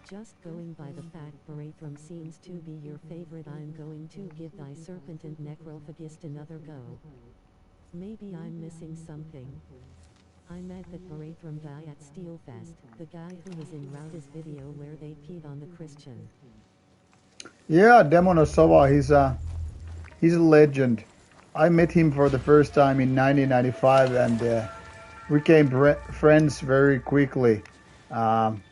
Just going by the fact Barathrum seems to be your favorite, I'm going to give thy Serpent and Necrophagist another go. Maybe I'm missing something. I met the Parathram guy at Steelfest, the guy who was in Rauta's video where they peed on the Christian. Yeah, Demonosova, he's a legend. I met him for the first time in 1995, and we became friends very quickly. Um,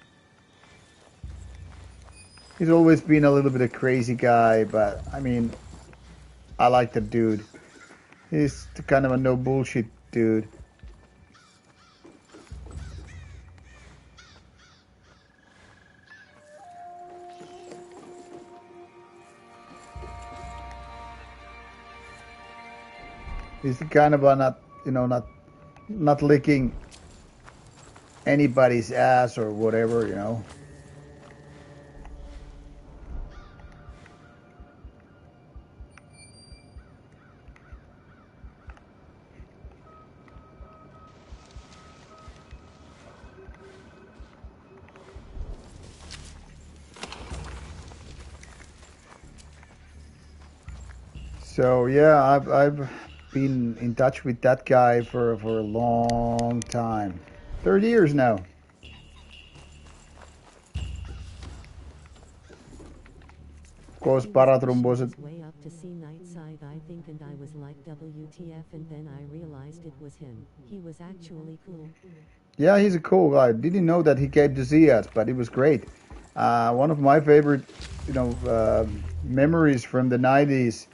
he's always been a little bit a crazy guy, but I mean, I like the dude. He's the kind of a no bullshit dude. He's the kind of a not licking anybody's ass or whatever, you know. So yeah, I've been in touch with that guy for a long time, 30 years now. Of course, Paratrum was it. Way up to see Nightside, I think, and I was like, WTF, and then I realized it was him. He was actually cool. Yeah, he's a cool guy. Didn't know that he came to see us, but it was great. One of my favorite, memories from the 90s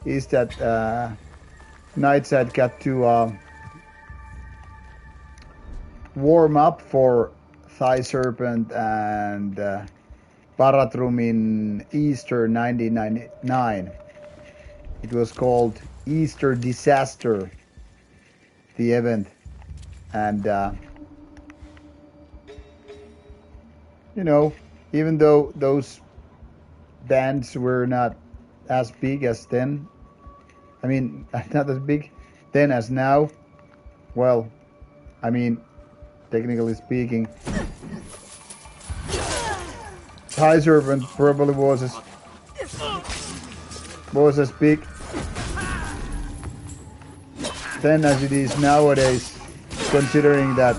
is that Nightside got to warm up for Thigh Serpent and Paratrum in Easter 1999. It was called Easter Disaster, the event. And, even though those bands were not as big as then, I mean, not as big then as now, well, I mean, technically speaking, Thigh Serpent probably was as big then as it is nowadays, considering that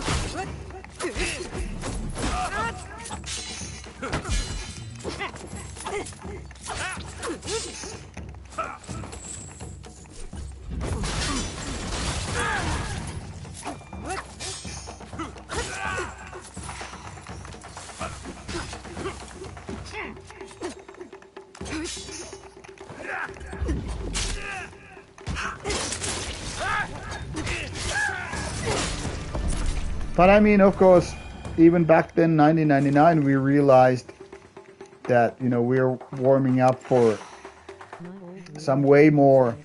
But I mean, of course, even back then, 1999, we realized that, we're warming up for some way more,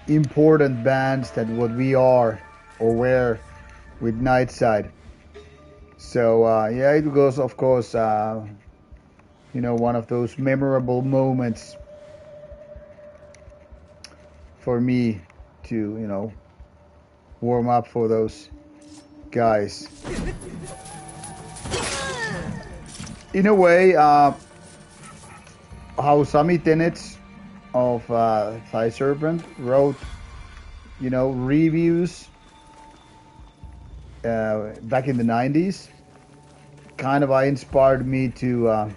important bands than what we are or were with Nightside. So, yeah, it was, of course, one of those memorable moments for me to, warm up for those guys. In a way, how Sami Tenets of Thigh Serpent wrote, reviews back in the 90s, kind of inspired me to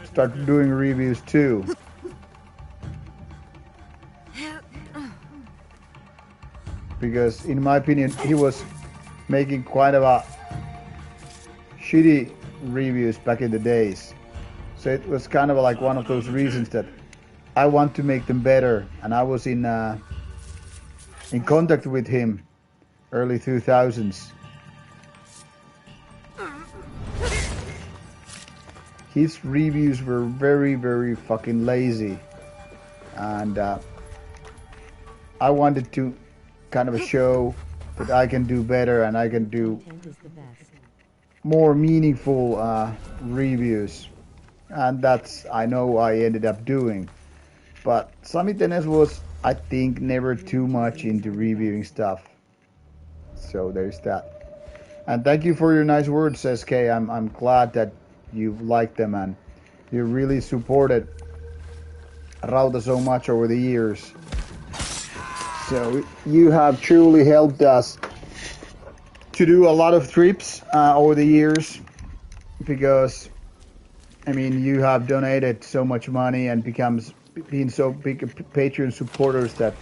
start doing reviews too. Because in my opinion, he was making quite a shitty reviews back in the days. So it was kind of like one of those reasons that I want to make them better. And I was in contact with him early 2000s. His reviews were very, very fucking lazy. And I wanted to kind of show that I can do better and I can do more meaningful reviews. And that's, I know, I ended up doing. But Sami Tenes was, I think, never too much into reviewing stuff. So there's that. And thank you for your nice words, SK. I'm glad that you like them, and You really supported Rauta so much over the years. So you have truly helped us to do a lot of trips over the years because, I mean, you have donated so much money and being so big Patreon supporters that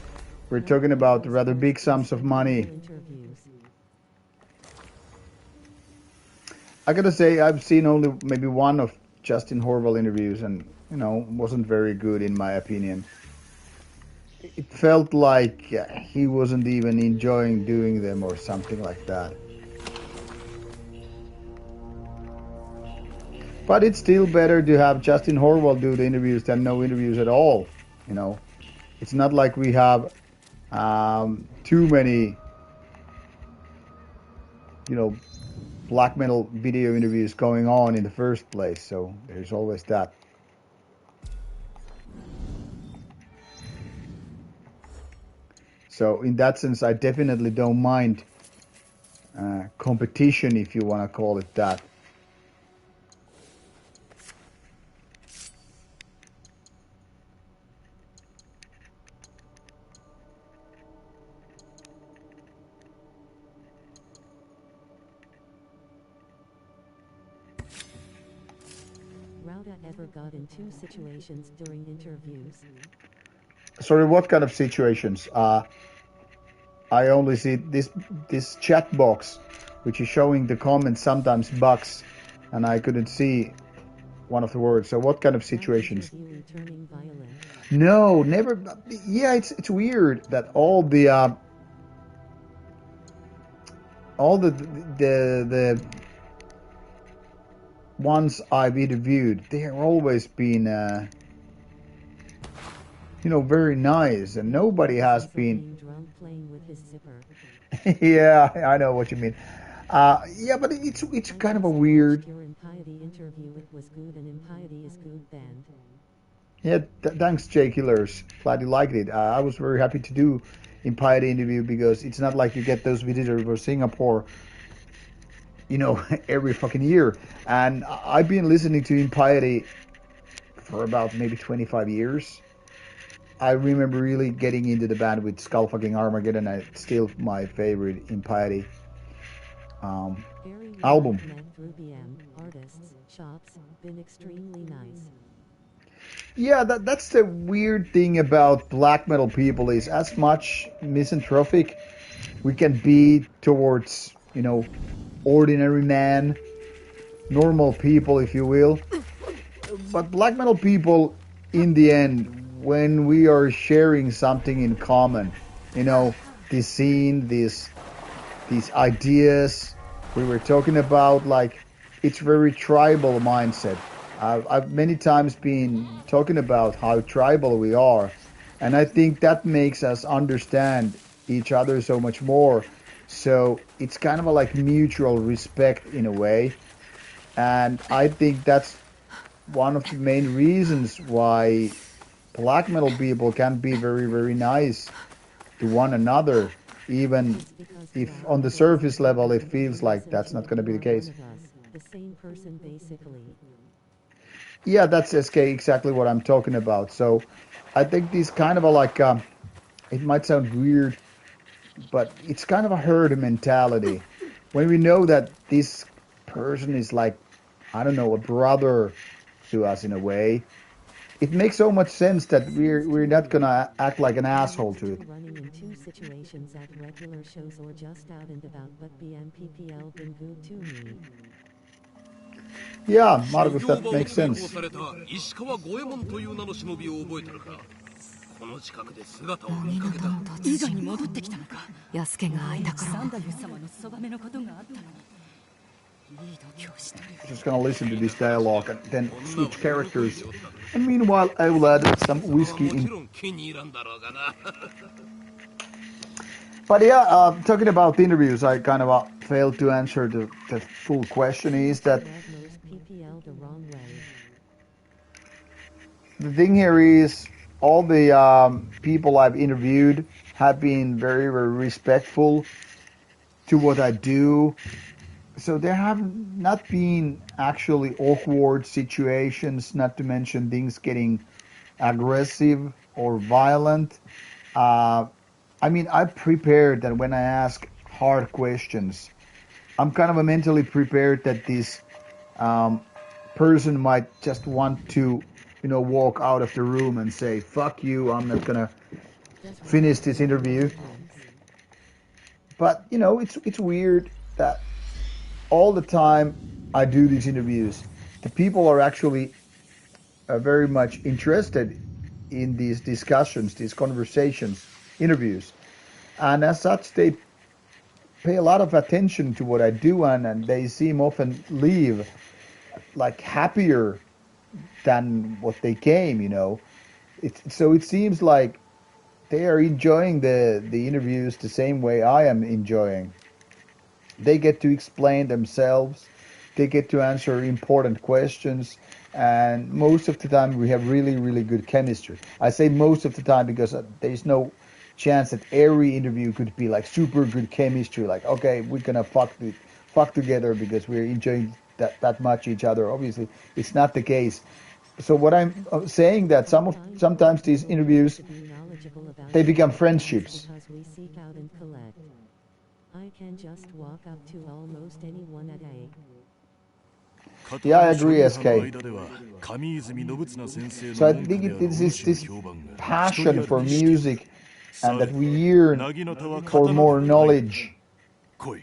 we're talking about rather big sums of money. I gotta say, I've seen only maybe one of Justin Horval interviews, and wasn't very good in my opinion. It felt like he wasn't even enjoying doing them or something like that. But it's still better to have Justin Horval do the interviews than no interviews at all. It's not like we have too many, black metal video interviews going on in the first place. So there's always that. So in that sense, I definitely don't mind competition, if you want to call it that. Rauta ever got in two situations during interviews? Sorry, what kind of situations? I only see this chat box, which is showing the comments sometimes bugs, and I couldn't see one of the words. So what kind of situations? No, never. Yeah, it's weird that all the ones I've interviewed, they have always been very nice, and nobody has been. Yeah, I know what you mean. Yeah, but it's kind of a weird. Your Impiety interview, it was good, and Impiety is good band. Yeah, thanks, Jay Killers. Glad you liked it. I was very happy to do Impiety interview because it's not like you get those visitors from Singapore, every fucking year. And I've been listening to Impiety for about maybe 25 years. I remember really getting into the band with Skull fucking Armageddon, and it's still my favorite Impiety album. Artists, shops, been extremely nice. Yeah, that's the weird thing about black metal people is as much misanthropic we can be towards, ordinary man, normal people, if you will. But black metal people, in the end, when we are sharing something in common, this scene, these ideas we were talking about, like, it's very tribal mindset. I've many times been talking about how tribal we are, and I think that makes us understand each other so much more. So it's kind of like mutual respect in a way, and I think that's one of the main reasons why black metal people can be very, very nice to one another, even if on the surface level it feels like that's not going to be the case. The same person, basically. Yeah, that's exactly what I'm talking about. So I think these kind of it might sound weird, but it's kind of a herd mentality. When we know that this person is like, I don't know, a brother to us in a way, it makes so much sense that we're not gonna act like an asshole to it. Running in two situations at regular shows or just out and about, but BMPPL been good to me. Yeah, Markus, that makes sense. この近くで姿を見かけた。伊賀に戻ってきたのか。安家が会いたから。サンダル様のそばめのことがあったのに。Just gonna listen to this dialogue and then switch characters. And meanwhile, I will add some whiskey in. But yeah, talking about the interviews, I kind of failed to answer the full question. Is that the thing here is all the people I've interviewed have been very, very respectful to what I do. So there have not been actually awkward situations, not to mention things getting aggressive or violent. Uh, I mean, I prepared that when I ask hard questions, I'm kind of mentally prepared that this um, person might just want to, walk out of the room and say, "Fuck you! I'm not gonna Does Rauta finish this carry interview." energy drinks? But it's weird that all the time I do these interviews, the people are actually very much interested in these discussions, these conversations, interviews, and as such, they pay a lot of attention to what I do, and they seem often leave like happier than what they came. So it seems like they are enjoying the interviews the same way I am enjoying. They get to explain themselves, they get to answer important questions, and most of the time we have really, really good chemistry. I say most of the time because there's no chance that every interview could be like super good chemistry. Like, okay, we're gonna fuck together because we're enjoying that much each other. Obviously, it's not the case. So what I'm saying that I find sometimes these people claim interviews to be knowledgeable about they become podcasts friendships. because we seek out and collect. I can just walk up to almost anyone at a Yeah, I agree, SK. 上泉信綱先生 So の I 門下 think である this 恩 is 師の this 評判が一 passion 人 for 歩きしている music さ and れ that we yearn 薙刀は for 刀 more ではない knowledge 来い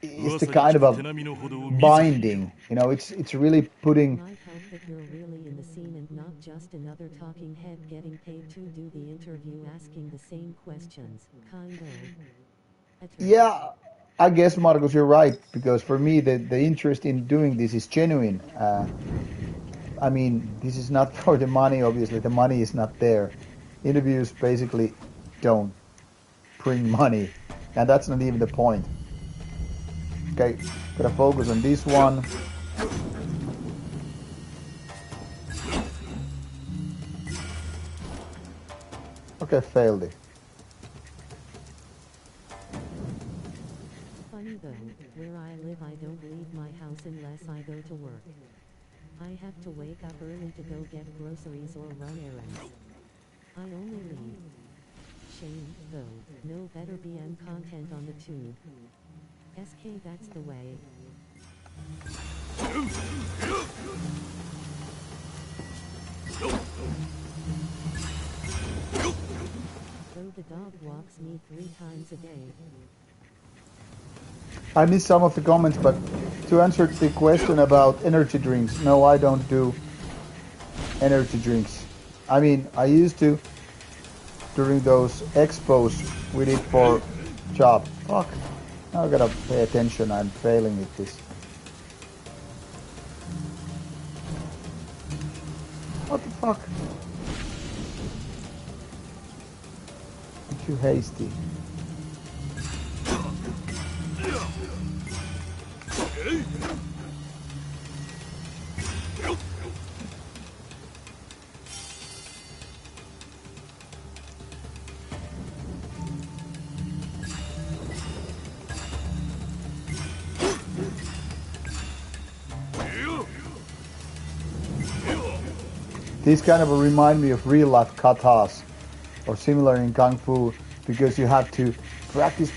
is the 噂に kind 聞 of く a 手並みのほどを見せてみよ binding. It's really putting. might help if you're really in the scene and not just another talking head getting paid to do the interview asking the same questions. Kind of. Yeah, I guess Marcos, you're right because for me the interest in doing this is genuine. I mean, this is not for the money. Obviously, the money is not there. Interviews basically don't bring money, and that's not even the point. Okay, gotta focus on this one. Okay, failed it. Funny though, where I live I don't leave my house unless I go to work. I have to wake up early to go get groceries or run errands. I only leave. Shame, though, no better BM content on the tube. SK that's the way. Though the dog walks me 3 times a day. I missed some of the comments, but to answer the question about energy drinks, no, I don't do energy drinks. I mean, I used to during those expos we did for job. Fuck. Now I gotta pay attention. I'm failing at this. What the fuck? I'm too hasty. These kind of remind me of real life katas or similar in Kung Fu because you have to practice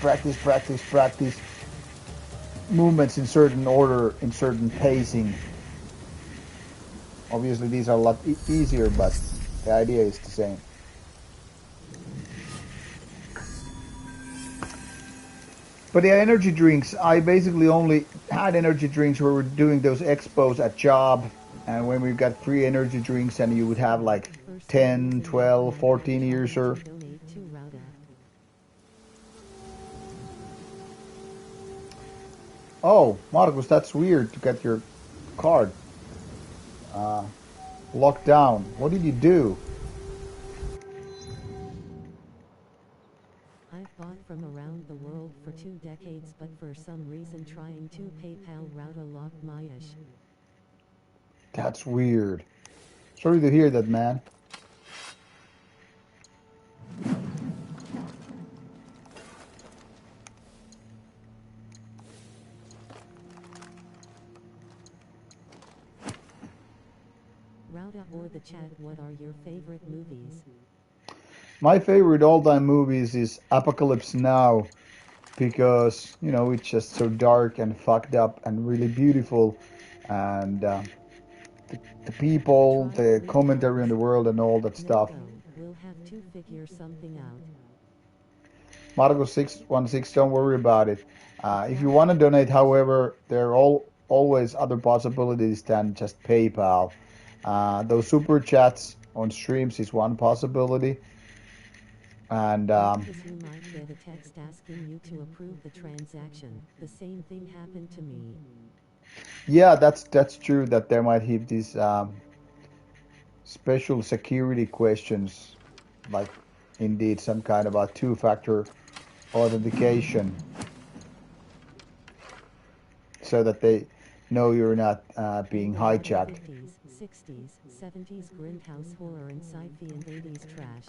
movements in certain order, in certain pacing. Obviously these are a lot easier, but the idea is the same. But the energy drinks, I basically only had energy drinks where we're doing those expos at job and when we got free energy drinks and you would have like 10, 12, 14 years or oh, Marcus, that's weird to get your card locked down. What did you do? I've bought from around the world for 2 decades, but for some reason trying to PayPal Rauta locked my ish. That's weird. Sorry to hear that, man. Rauta or the chat, what are your favorite movies? My favorite all-time movies is Apocalypse Now because it's just so dark and fucked up and really beautiful, and the people, Try the 3 commentary on times. the world, and all that No stuff. go. We'll have to figure something out. Marco 616, don't worry about it. If you want to donate, however, there are always other possibilities than just PayPal. Those super chats on streams is one possibility, and Marcus, you might get a text asking you to approve the transaction. The same thing happened to me. yeah, that's true that there might have these special security questions, like indeed some kind of a two-factor authentication, so that they know you're not being Ain't a lot of hijacked. 50s, 60s, 70s grindhouse horror and sci-fi and 80s trash.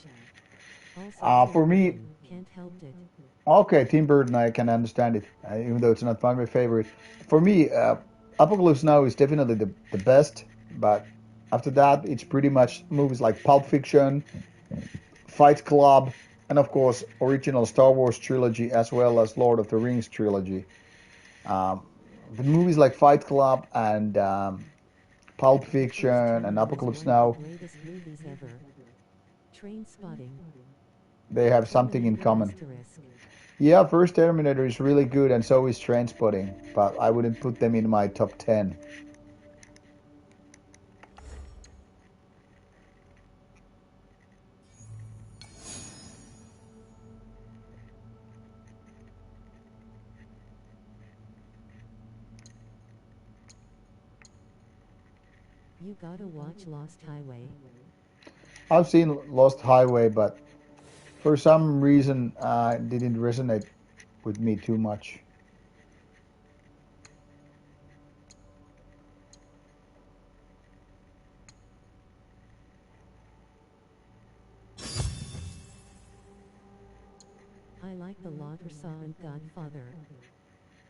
Also For Tim me, Burton, can't help it. okay, Tim Burton, I can understand it, even though it's not my favorite. For me, Apocalypse Now is definitely the best, but after that, it's pretty much movies like Pulp Fiction, Fight Club, and of course, original Star Wars trilogy as well as Lord of the Rings trilogy. Um, the movies like Fight Club and Pulp The first Fiction and Terminator is Apocalypse one of the Now, greatest movies ever. Train spotting. they have something in Terminator common. asterisk. Yeah, first Terminator is really good, and so is Trainspotting, but I wouldn't put them in my top 10. You gotta watch Lost Highway. I've seen Lost Highway, but for some reason it didn't resonate with me too much. I like The Laughter Saw and Godfather.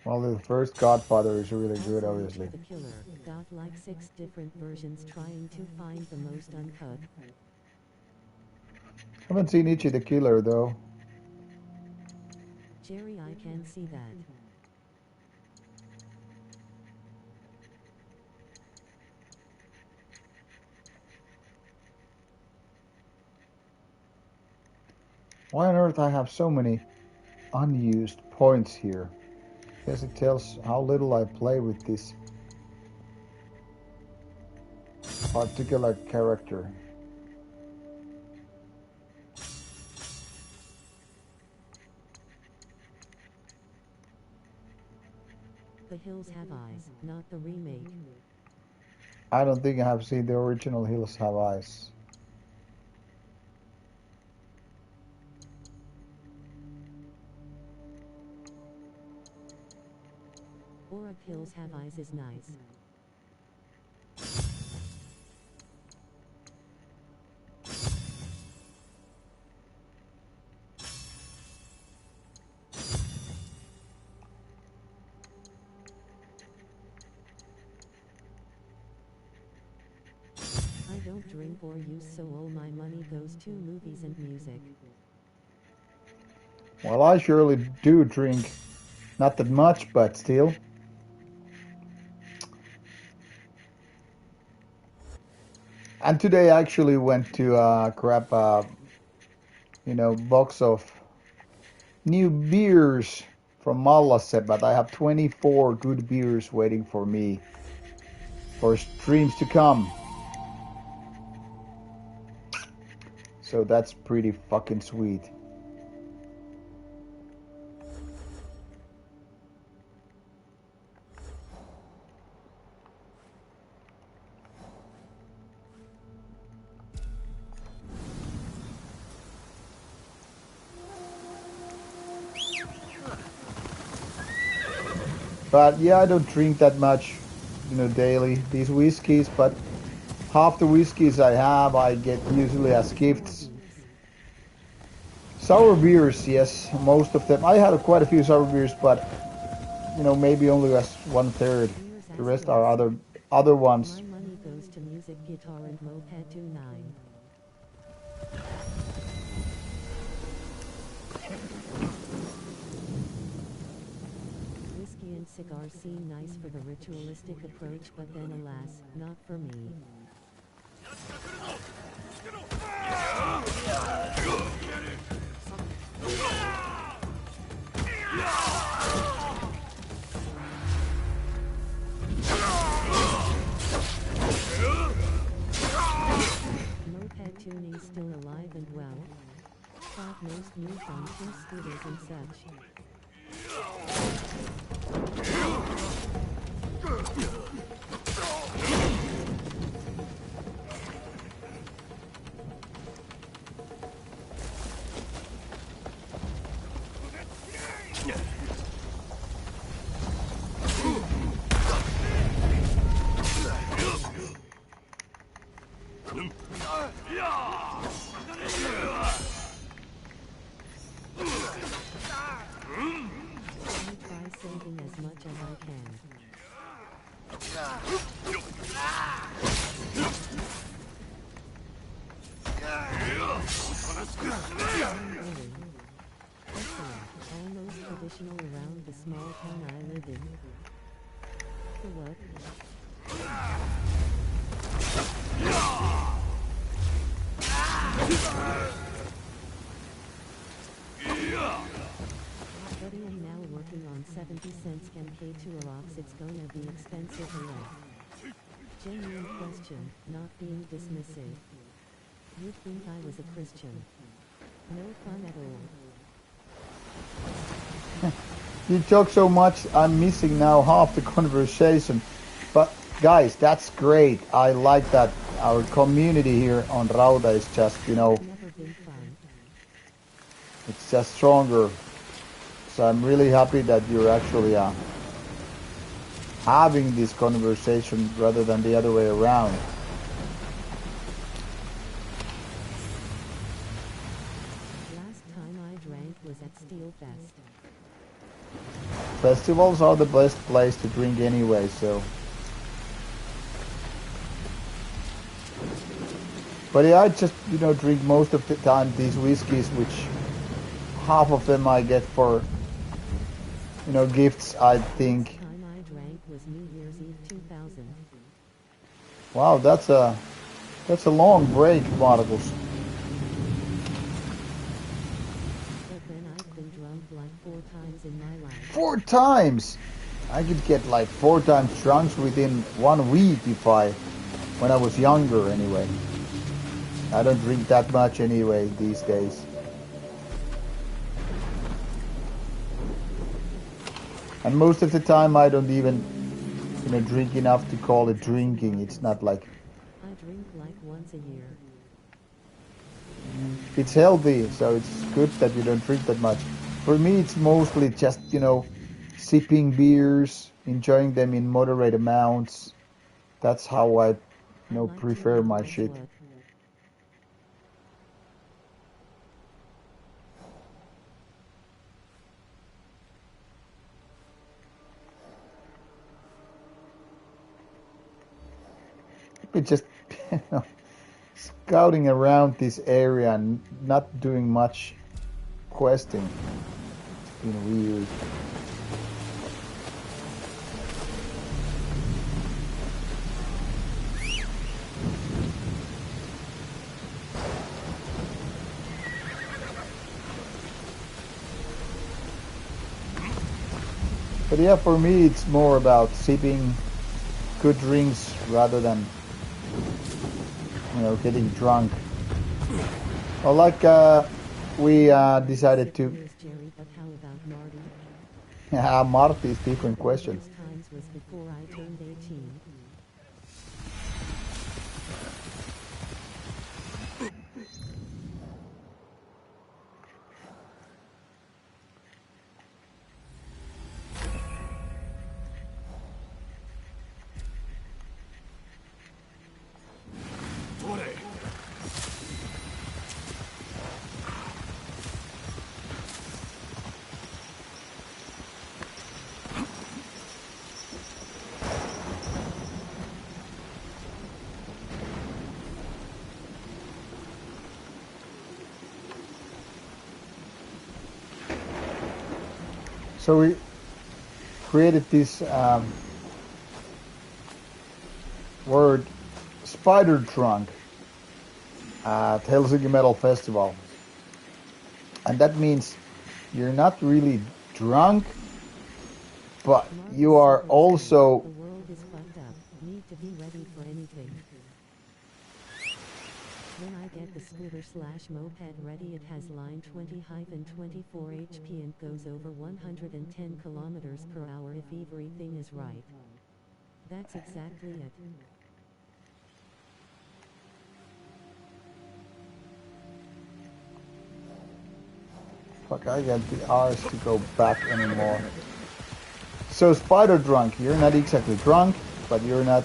Well, the first Godfather is really good, Also obviously. Ichi the Killer. Got like 6 different versions trying to find the most uncut. Haven't seen Ichi the Killer, though. Jerry, I can see that. Why on earth I have so many unused points here? Guess it tells how little I play with this particular character. The Hills Have Eyes, not the remake. I don't think I have seen the original Hills Have Eyes. Or if Hills Have Eyes is nice. I don't drink or use, so all my money goes to movies and music. Well, I surely do drink. Not that much, but still. And today I actually went to grab a box of new beers from Mallasse, but I have 24 good beers waiting for me for streams to come. So that's pretty fucking sweet. But yeah, I don't drink that much, daily, these whiskeys, but half the whiskeys I have, I get usually as gifts. Sour beers, yes, most of them. I had quite a few sour beers, but maybe only as 1/3. Beers The rest are asterisk. other ones. My money goes to music guitar and moped 29. Whiskey and cigars seem nice for the ritualistic approach, but then alas, not for me. Moped tuning still alive and well. Thought most moved on to scooters and such. Saving as much as I can. Almost traditional around the small town I live in. The what? Buddy, I'm now working on 70 cents can K2 rocks. It's gonna be expensive AF. Genuine question, not being dismissive. You'd think I was a Christian. No fun at all. You talk so much, I'm missing now half the conversation. But guys, that's great. I like that our community here on Rauta is just, Never been fun. it's just stronger. So I'm really happy that you're actually having this conversation rather than the other way around. Last time I drank was at Steelfest. Festivals are the best place to drink anyway, so. But yeah, I just, drink most of the time these whiskeys, which half of them I get for, gifts, I think. Last time I drank was New Year's Eve 2000. Wow, that's a long break, Marcus. But then I've been drunk like 4 times in my life. 4 times! I could get like 4 times drunk within 1 week when I was younger anyway. I don't drink that much anyway these days. And most of the time I don't even, drink enough to call it drinking. It's not like... I drink like once a year. It's healthy, so it's good that you don't drink that much. For me, it's mostly just, sipping beers, enjoying them in moderate amounts. That's how I, like prefer to my indulge shit. what? It's just, scouting around this area and not doing much questing. It's been weird. But yeah, for me it's more about sipping good drinks rather than, getting drunk. Well, like we decided to... Here's Jerry, but how about Marty? Marty is different question. Those times was before I turned 18. So we created this word spider drunk at Helsinki Metal Festival. And that means you're not really drunk, but you are also... The world is fucked up. Need to be ready for anything. When I get the scooter/moped ready, it has line 20-24 HP and goes over 110 kilometers per hour if everything is right. That's exactly it. Fuck, I got the R's to go back anymore. So spider drunk, you're not exactly drunk, but you're not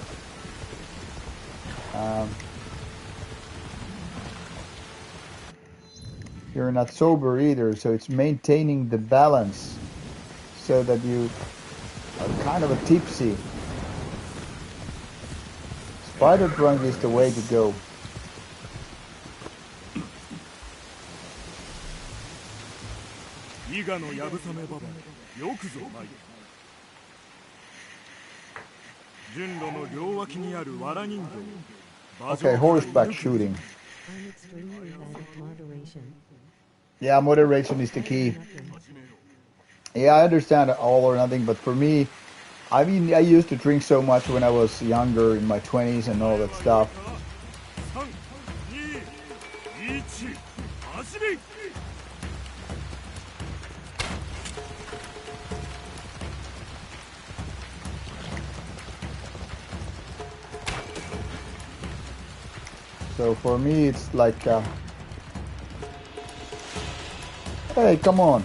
sober either, so it's maintaining the balance so that you are kind of a tipsy. Spider drunk is the way to go. Okay, horseback shooting. I'm extremely bad at moderation. Yeah, moderation is the key. Yeah, I understand all or nothing, but for me, I mean, I used to drink so much when I was younger, in my 20s and all that stuff. So for me, it's like, hey, come on.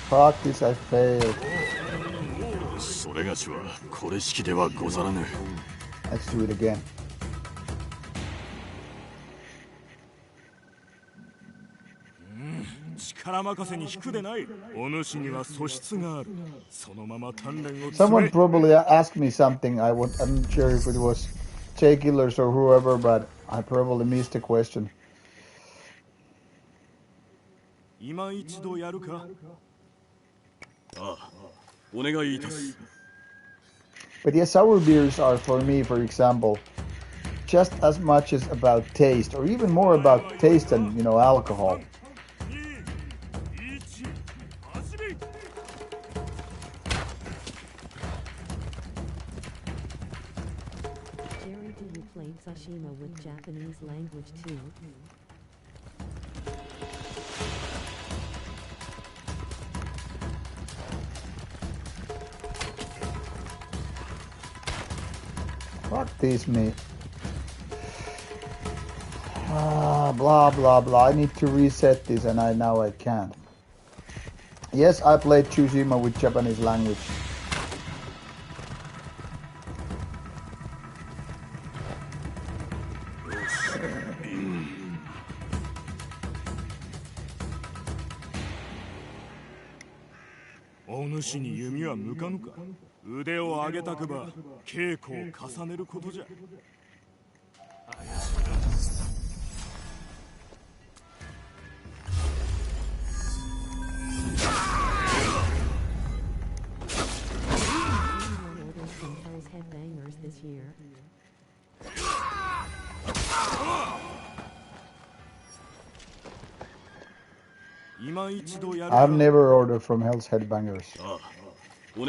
Fuck this, I failed. Let's do it again. Someone probably asked me something. I'm not sure if it was J Killers or whoever, but I probably missed the question. But yeah, sour beers are, for me, for example, just as much as about taste, or even more about taste than, you know, alcohol. Jerry, do you play Tsushima with Japanese language too? Fuck this, me. Blah, blah, blah. I need to reset this, and now I can't. Yes, I played Tsushima with Japanese language. Headbangers this year. I've never ordered from Hell's Headbangers. I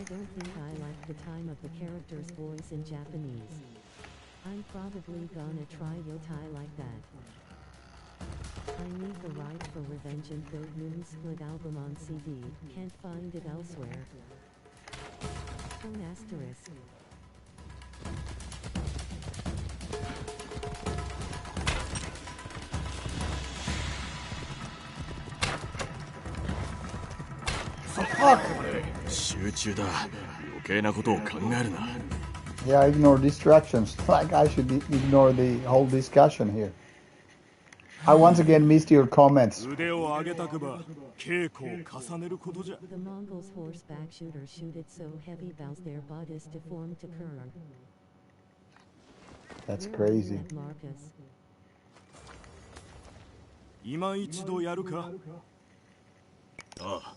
don't think I like the time of the character's voice in Japanese. I'm probably gonna try Yotai like that. I need the right for Revenge and Goat Moon split album on CD, can't find it elsewhere. Tone asterisk. Fuck! 集中だ。余計なことを考えるな。 Yeah, ignore distractions. Like I should ignore the whole discussion here. I once again missed your comments. 腕を上げたくば稽古を重ねることじゃ。 The Mongols' horseback shooters shoot it so heavy bows their bodies deformed to curve. That's Where are you crazy. at, Marcus? 今一度やるか。ああ、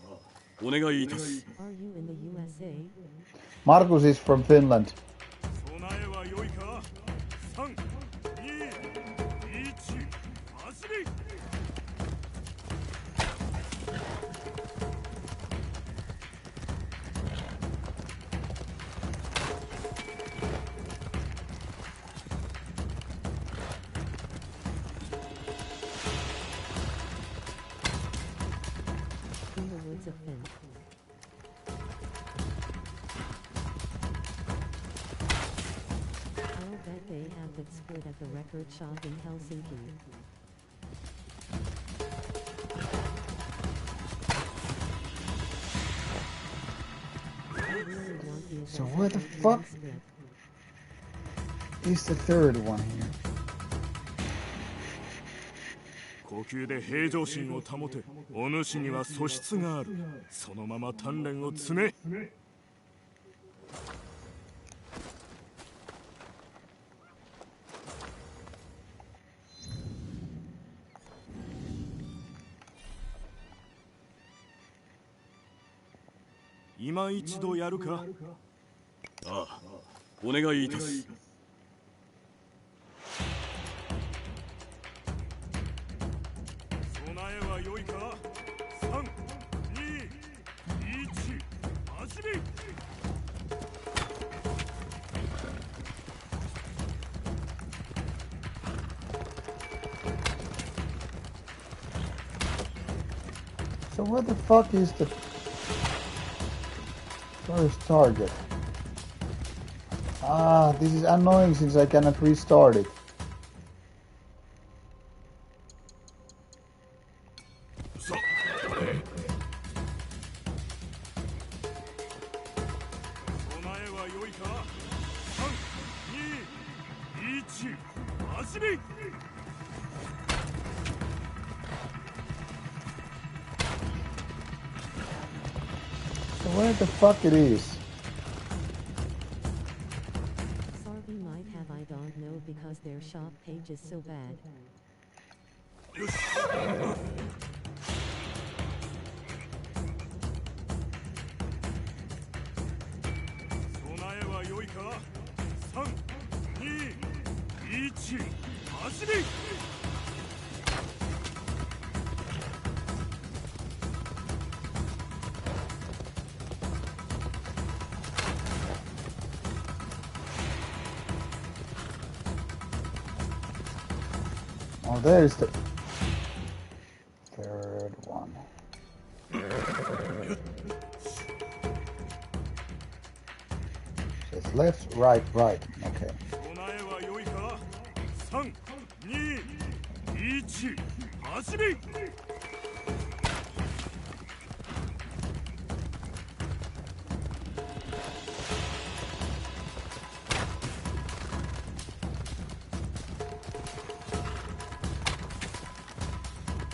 お願いいたす。 Are you in the USA? Markus is from Finland. 備えは良いか。3、2、1、走り。 In the woods of Finn. I'll bet they have it split at the record shop in Helsinki. I really want the So event where the to be fuck- split. He's the third one here. 呼吸で平常心を保て。お主には素質がある。そのまま鍛錬を積め。 今一度やるか。ああ、お願いいたす。備えは良いか。3、2、1、走り。 So where the fuck is the first target? Ah, this is annoying since I cannot restart it. さあ、備えは良いか。3、2、1、走り。 So where the fuck it is? Sarvi might have, I don't know, because their shop page is so bad. 備えは良いか。3、2、1、走り。 Oh, there's the third one. So it's left, right, right. Okay. 備えは良いか。3、2、1、走り。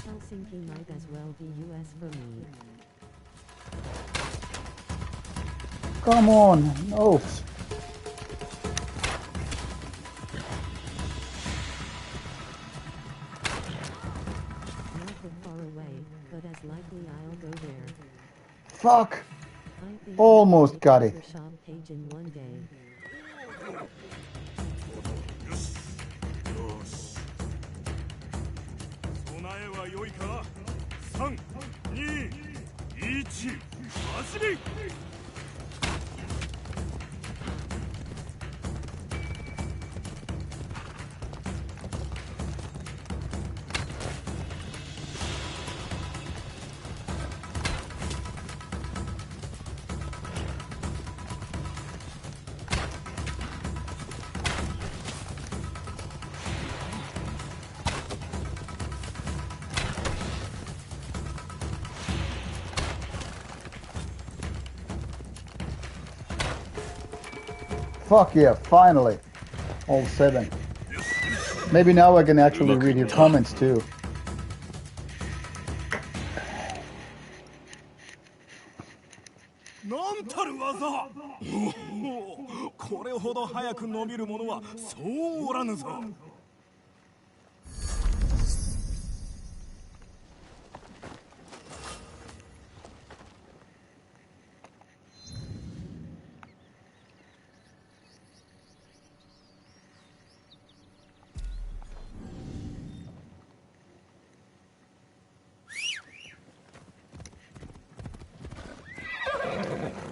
Helsinki might as well be US for me. Come on, no. Not that far away, but as likely I'll go there. Fuck. I think Almost I'll got make it. their shop page in one day. よし。よし。備えは良いか。3、2、1、走り。 Helsinki Fuck yeah, finally. All 7. Maybe now I can actually read your comments too.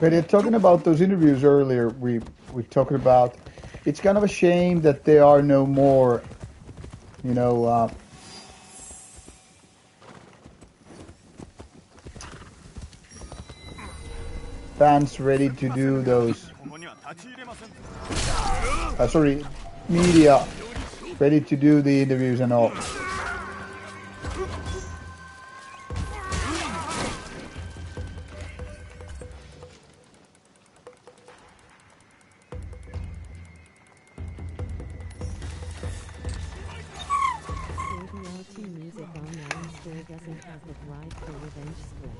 But talking about those interviews earlier, we talking about. It's kind of a shame that there are no more, you know, fans ready to do those. Sorry, media ready to do the interviews and all. Music online store doesn't have the drive for revenge split.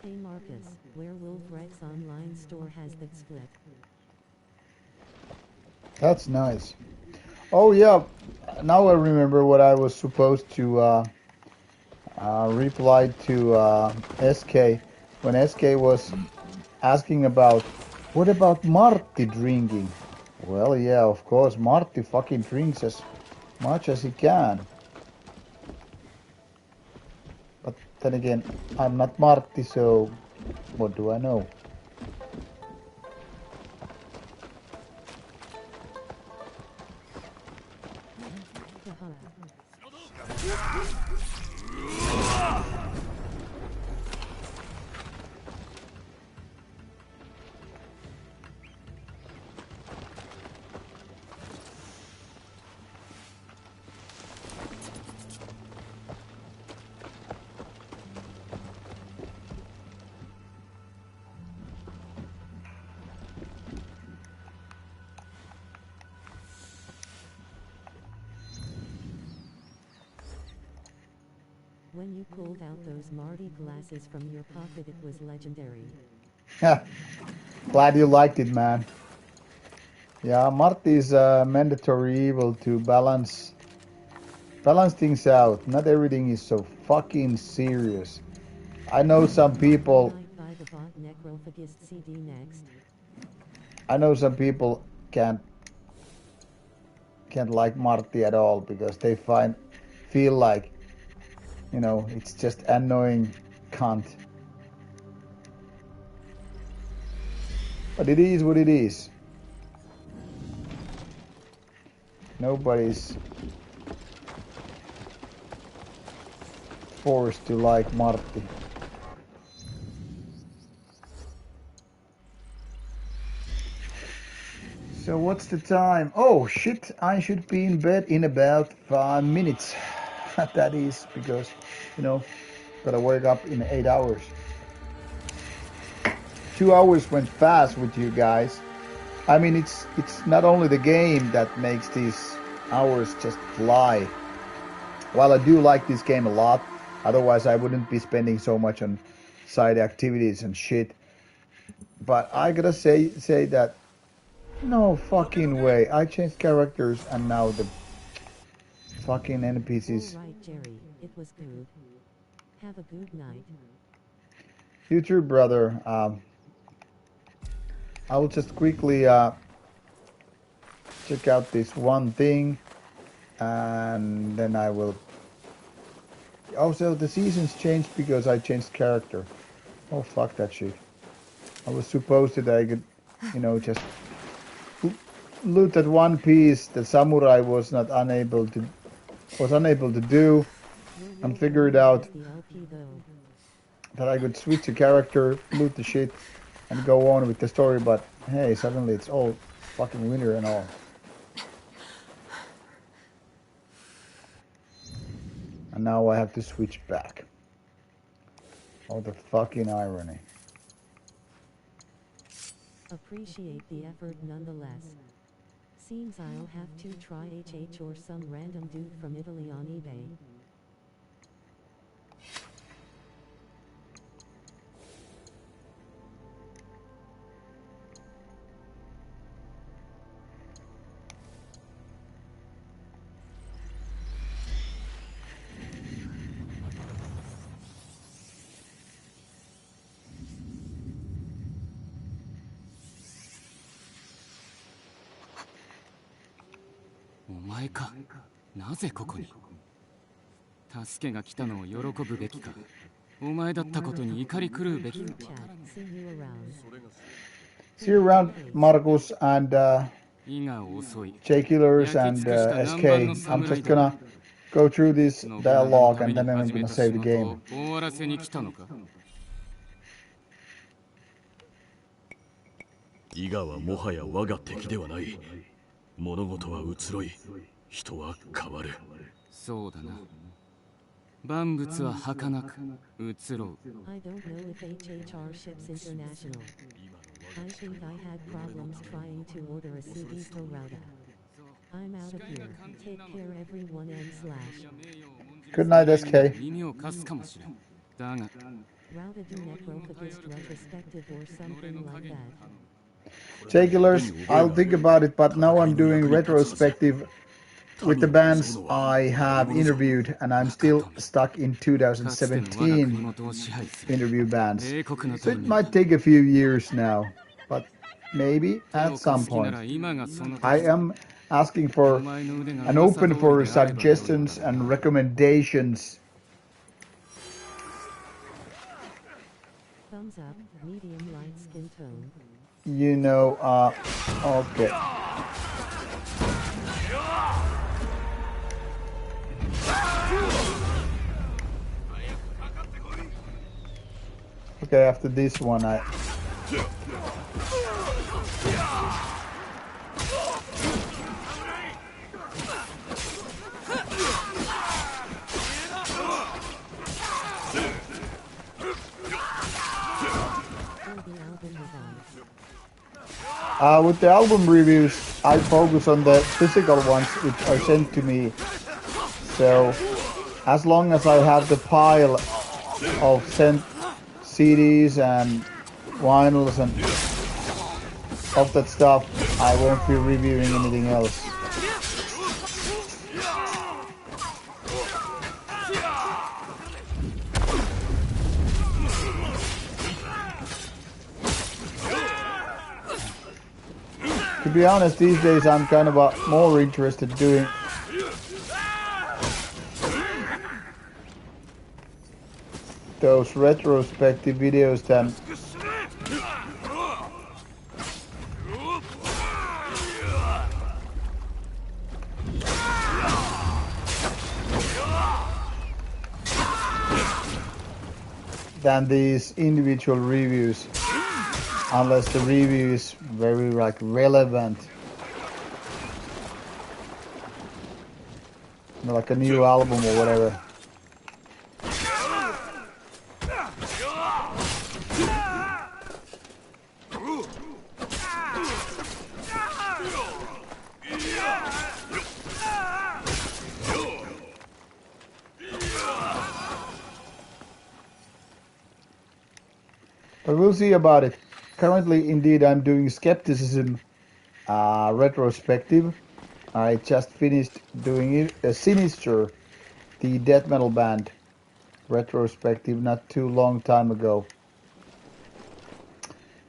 Hey Marcus, Werewolf Rex online store has that split. That's nice. Oh yeah, now I remember what I was supposed to reply to SK when SK was asking about what about Marty drinking? Well, yeah, of course, Marty fucking drinks as much as he can. But then again, I'm not Marty, so what do I know? When you pulled out those Marty glasses from your pocket, it was legendary. Glad you liked it, man. Yeah, Marty is a mandatory evil to balance things out. Not everything is so fucking serious. I know some people. Buy the bot Necrophagist CD next. I know some people can't like Marty at all because they feel like, you know, it's just annoying cunt. But it is what it is. Nobody's forced to like Marty. So what's the time? Oh shit, I should be in bed in about 5 minutes. That is because, you know, gotta wake up in 8 hours. 2 hours went fast with you guys. I mean, it's not only the game that makes these hours just fly. While I do like this game a lot, otherwise I wouldn't be spending so much on side activities and shit. But I gotta say that no fucking way. I changed characters and now the fucking NPCs. All right, Jerry. It was good. Have a good night. You too, brother. I will just quickly check out this one thing, and then I will. Also, the seasons changed because I changed character. Oh fuck that shit! I was supposed that I could, you know, just loot at one piece. The samurai was unable to do, and figured out that I could switch the character, loot the shit, and go on with the story. But hey, suddenly it's all fucking winter and all. And now I have to switch back. Oh, the fucking irony. Appreciate the effort nonetheless. Seems I'll have to try HH or some random dude from Italy on eBay. See you around, Marcus and J-Killers and SK. I'm just gonna go through this dialogue and then I'm gonna save the game. 伊賀はもはや我が敵ではない。物事は移ろい、人は変わる。そうだな。万物は儚く移ろう。I don't know if HHR ships international. I think I had problems trying to order a CD to Rauta. I'm out of here. Take care everyone and slash. Good night, SK. 耳を貸すかもしれん。だが。Rauta do necrophagist retrospective or something like that. J-Killers, I'll think about it, but now I'm doing retrospective with the bands I have interviewed, and I'm still stuck in 2017 interview bands. So it might take a few years now, but maybe at some point. I am asking for and open for suggestions and recommendations. Thumbs up, medium light skin tone. You know, okay. Okay, after this one, I... with the album reviews, I focus on the physical ones which are sent to me. So, as long as I have the pile of sent CDs and vinyls and of that stuff, I won't be reviewing anything else. To be honest, these days I'm kind of more interested doing those retrospective videos than than these individual reviews, unless the review is very like relevant, you know, like a new album or whatever. But we'll see about it. Currently, indeed, I'm doing Skepticism retrospective. I just finished doing it. Sinister, the death metal band, retrospective not too long time ago.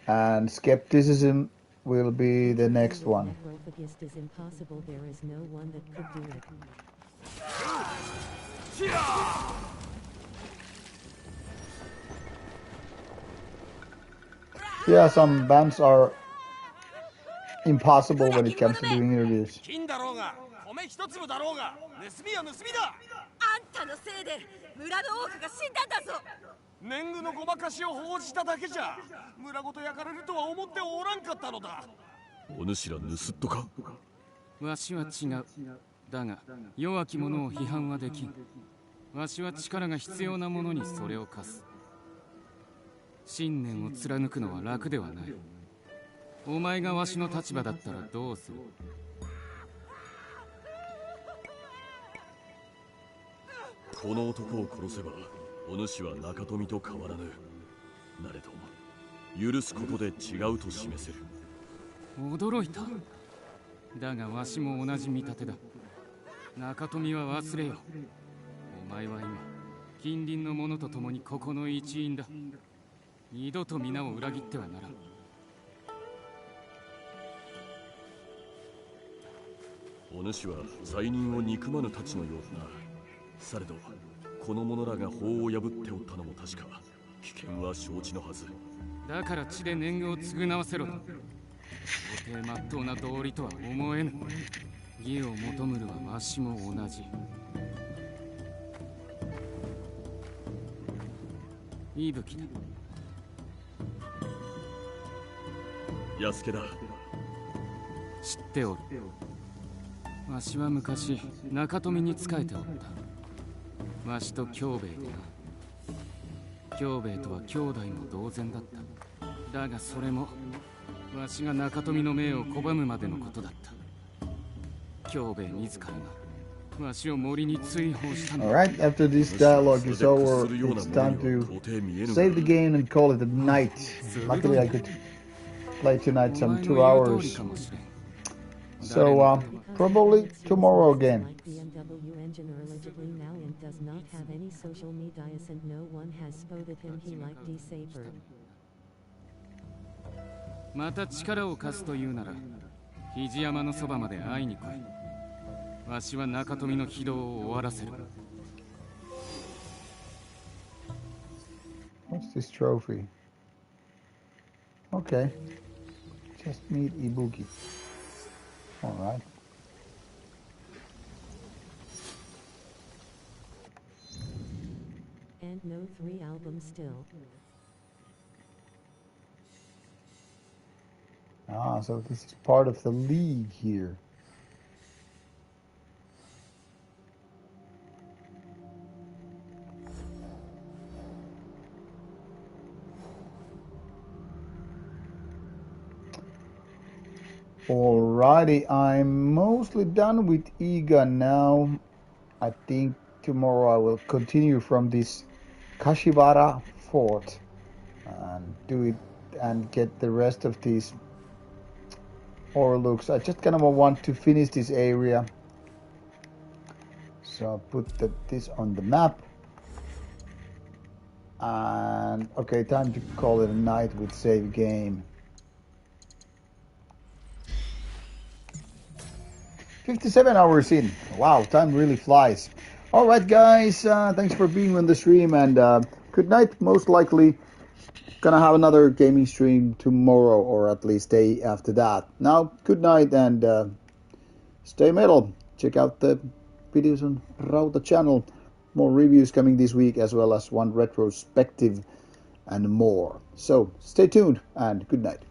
And Skepticism will be the next one. Necrophagist is impossible. There is no one that could do it. Yeah, some bands are impossible when it comes to doing interviews. 金だろうが米一粒だろうが盗みは盗みだあんたのせいで村の多くが死んだんだぞ年貢のごまかしを報じただけじゃ村ごと焼かれるとは思っておらんかったのだお主ら盗っ人かわしは違うだが弱き者を批判はできんわしは力が必要な者にそれを課す信念を貫くのは楽ではないお前がわしの立場だったらどうするこの男を殺せばお主は中富と変わらぬなれど許すことで違うと示せる驚いただがわしも同じ見立てだ中富は忘れよお前は今近隣の者と共にここの一員だ二度と皆を裏切ってはならんお主は罪人を憎まぬたちのようだなされどこの者らが法を破っておったのも確か危険は承知のはずだから血で年貢を償わせろと到底まっとうな道理とは思えぬ義を求むるはわしも同じ息吹だ安家だ知っておるわしは昔中富に仕えておったわしと京兵衛でな京兵衛とは兄弟も同然だっただがそれもわしが中富の命を拒むまでのことだった京兵衛自らがわしを森に追放したの Alright, after this dialogue is over, it's time to save the game and call it a night. Luckily I could play tonight some 2 hours. So, probably tomorrow again. Like BMW engine allegedly now and does not have any social media and no one has spotted him. He like desapered. また力を貸すというなら肘山のそばまで会いに来いわしは中富の非道を終わらせる What's this trophy? Okay. Just meet Ibuki. Alright. And no 3 albums still. Ah, so this is part of the league here. Alrighty, I'm mostly done with Iga now. I think tomorrow I will continue from this Kashiwara fort and do it and get the rest of these overlooks. I just kind of want to finish this area. So I'll put this on the map. And okay, time to call it a night with save game. 57 hours in. Wow, time really flies. All right, guys, thanks for being on the stream, and good night. Most likely gonna have another gaming stream tomorrow, or at least day after that. Now, good night, and stay metal. Check out the videos on Rauta channel. More reviews coming this week, as well as one retrospective and more. So stay tuned and good night.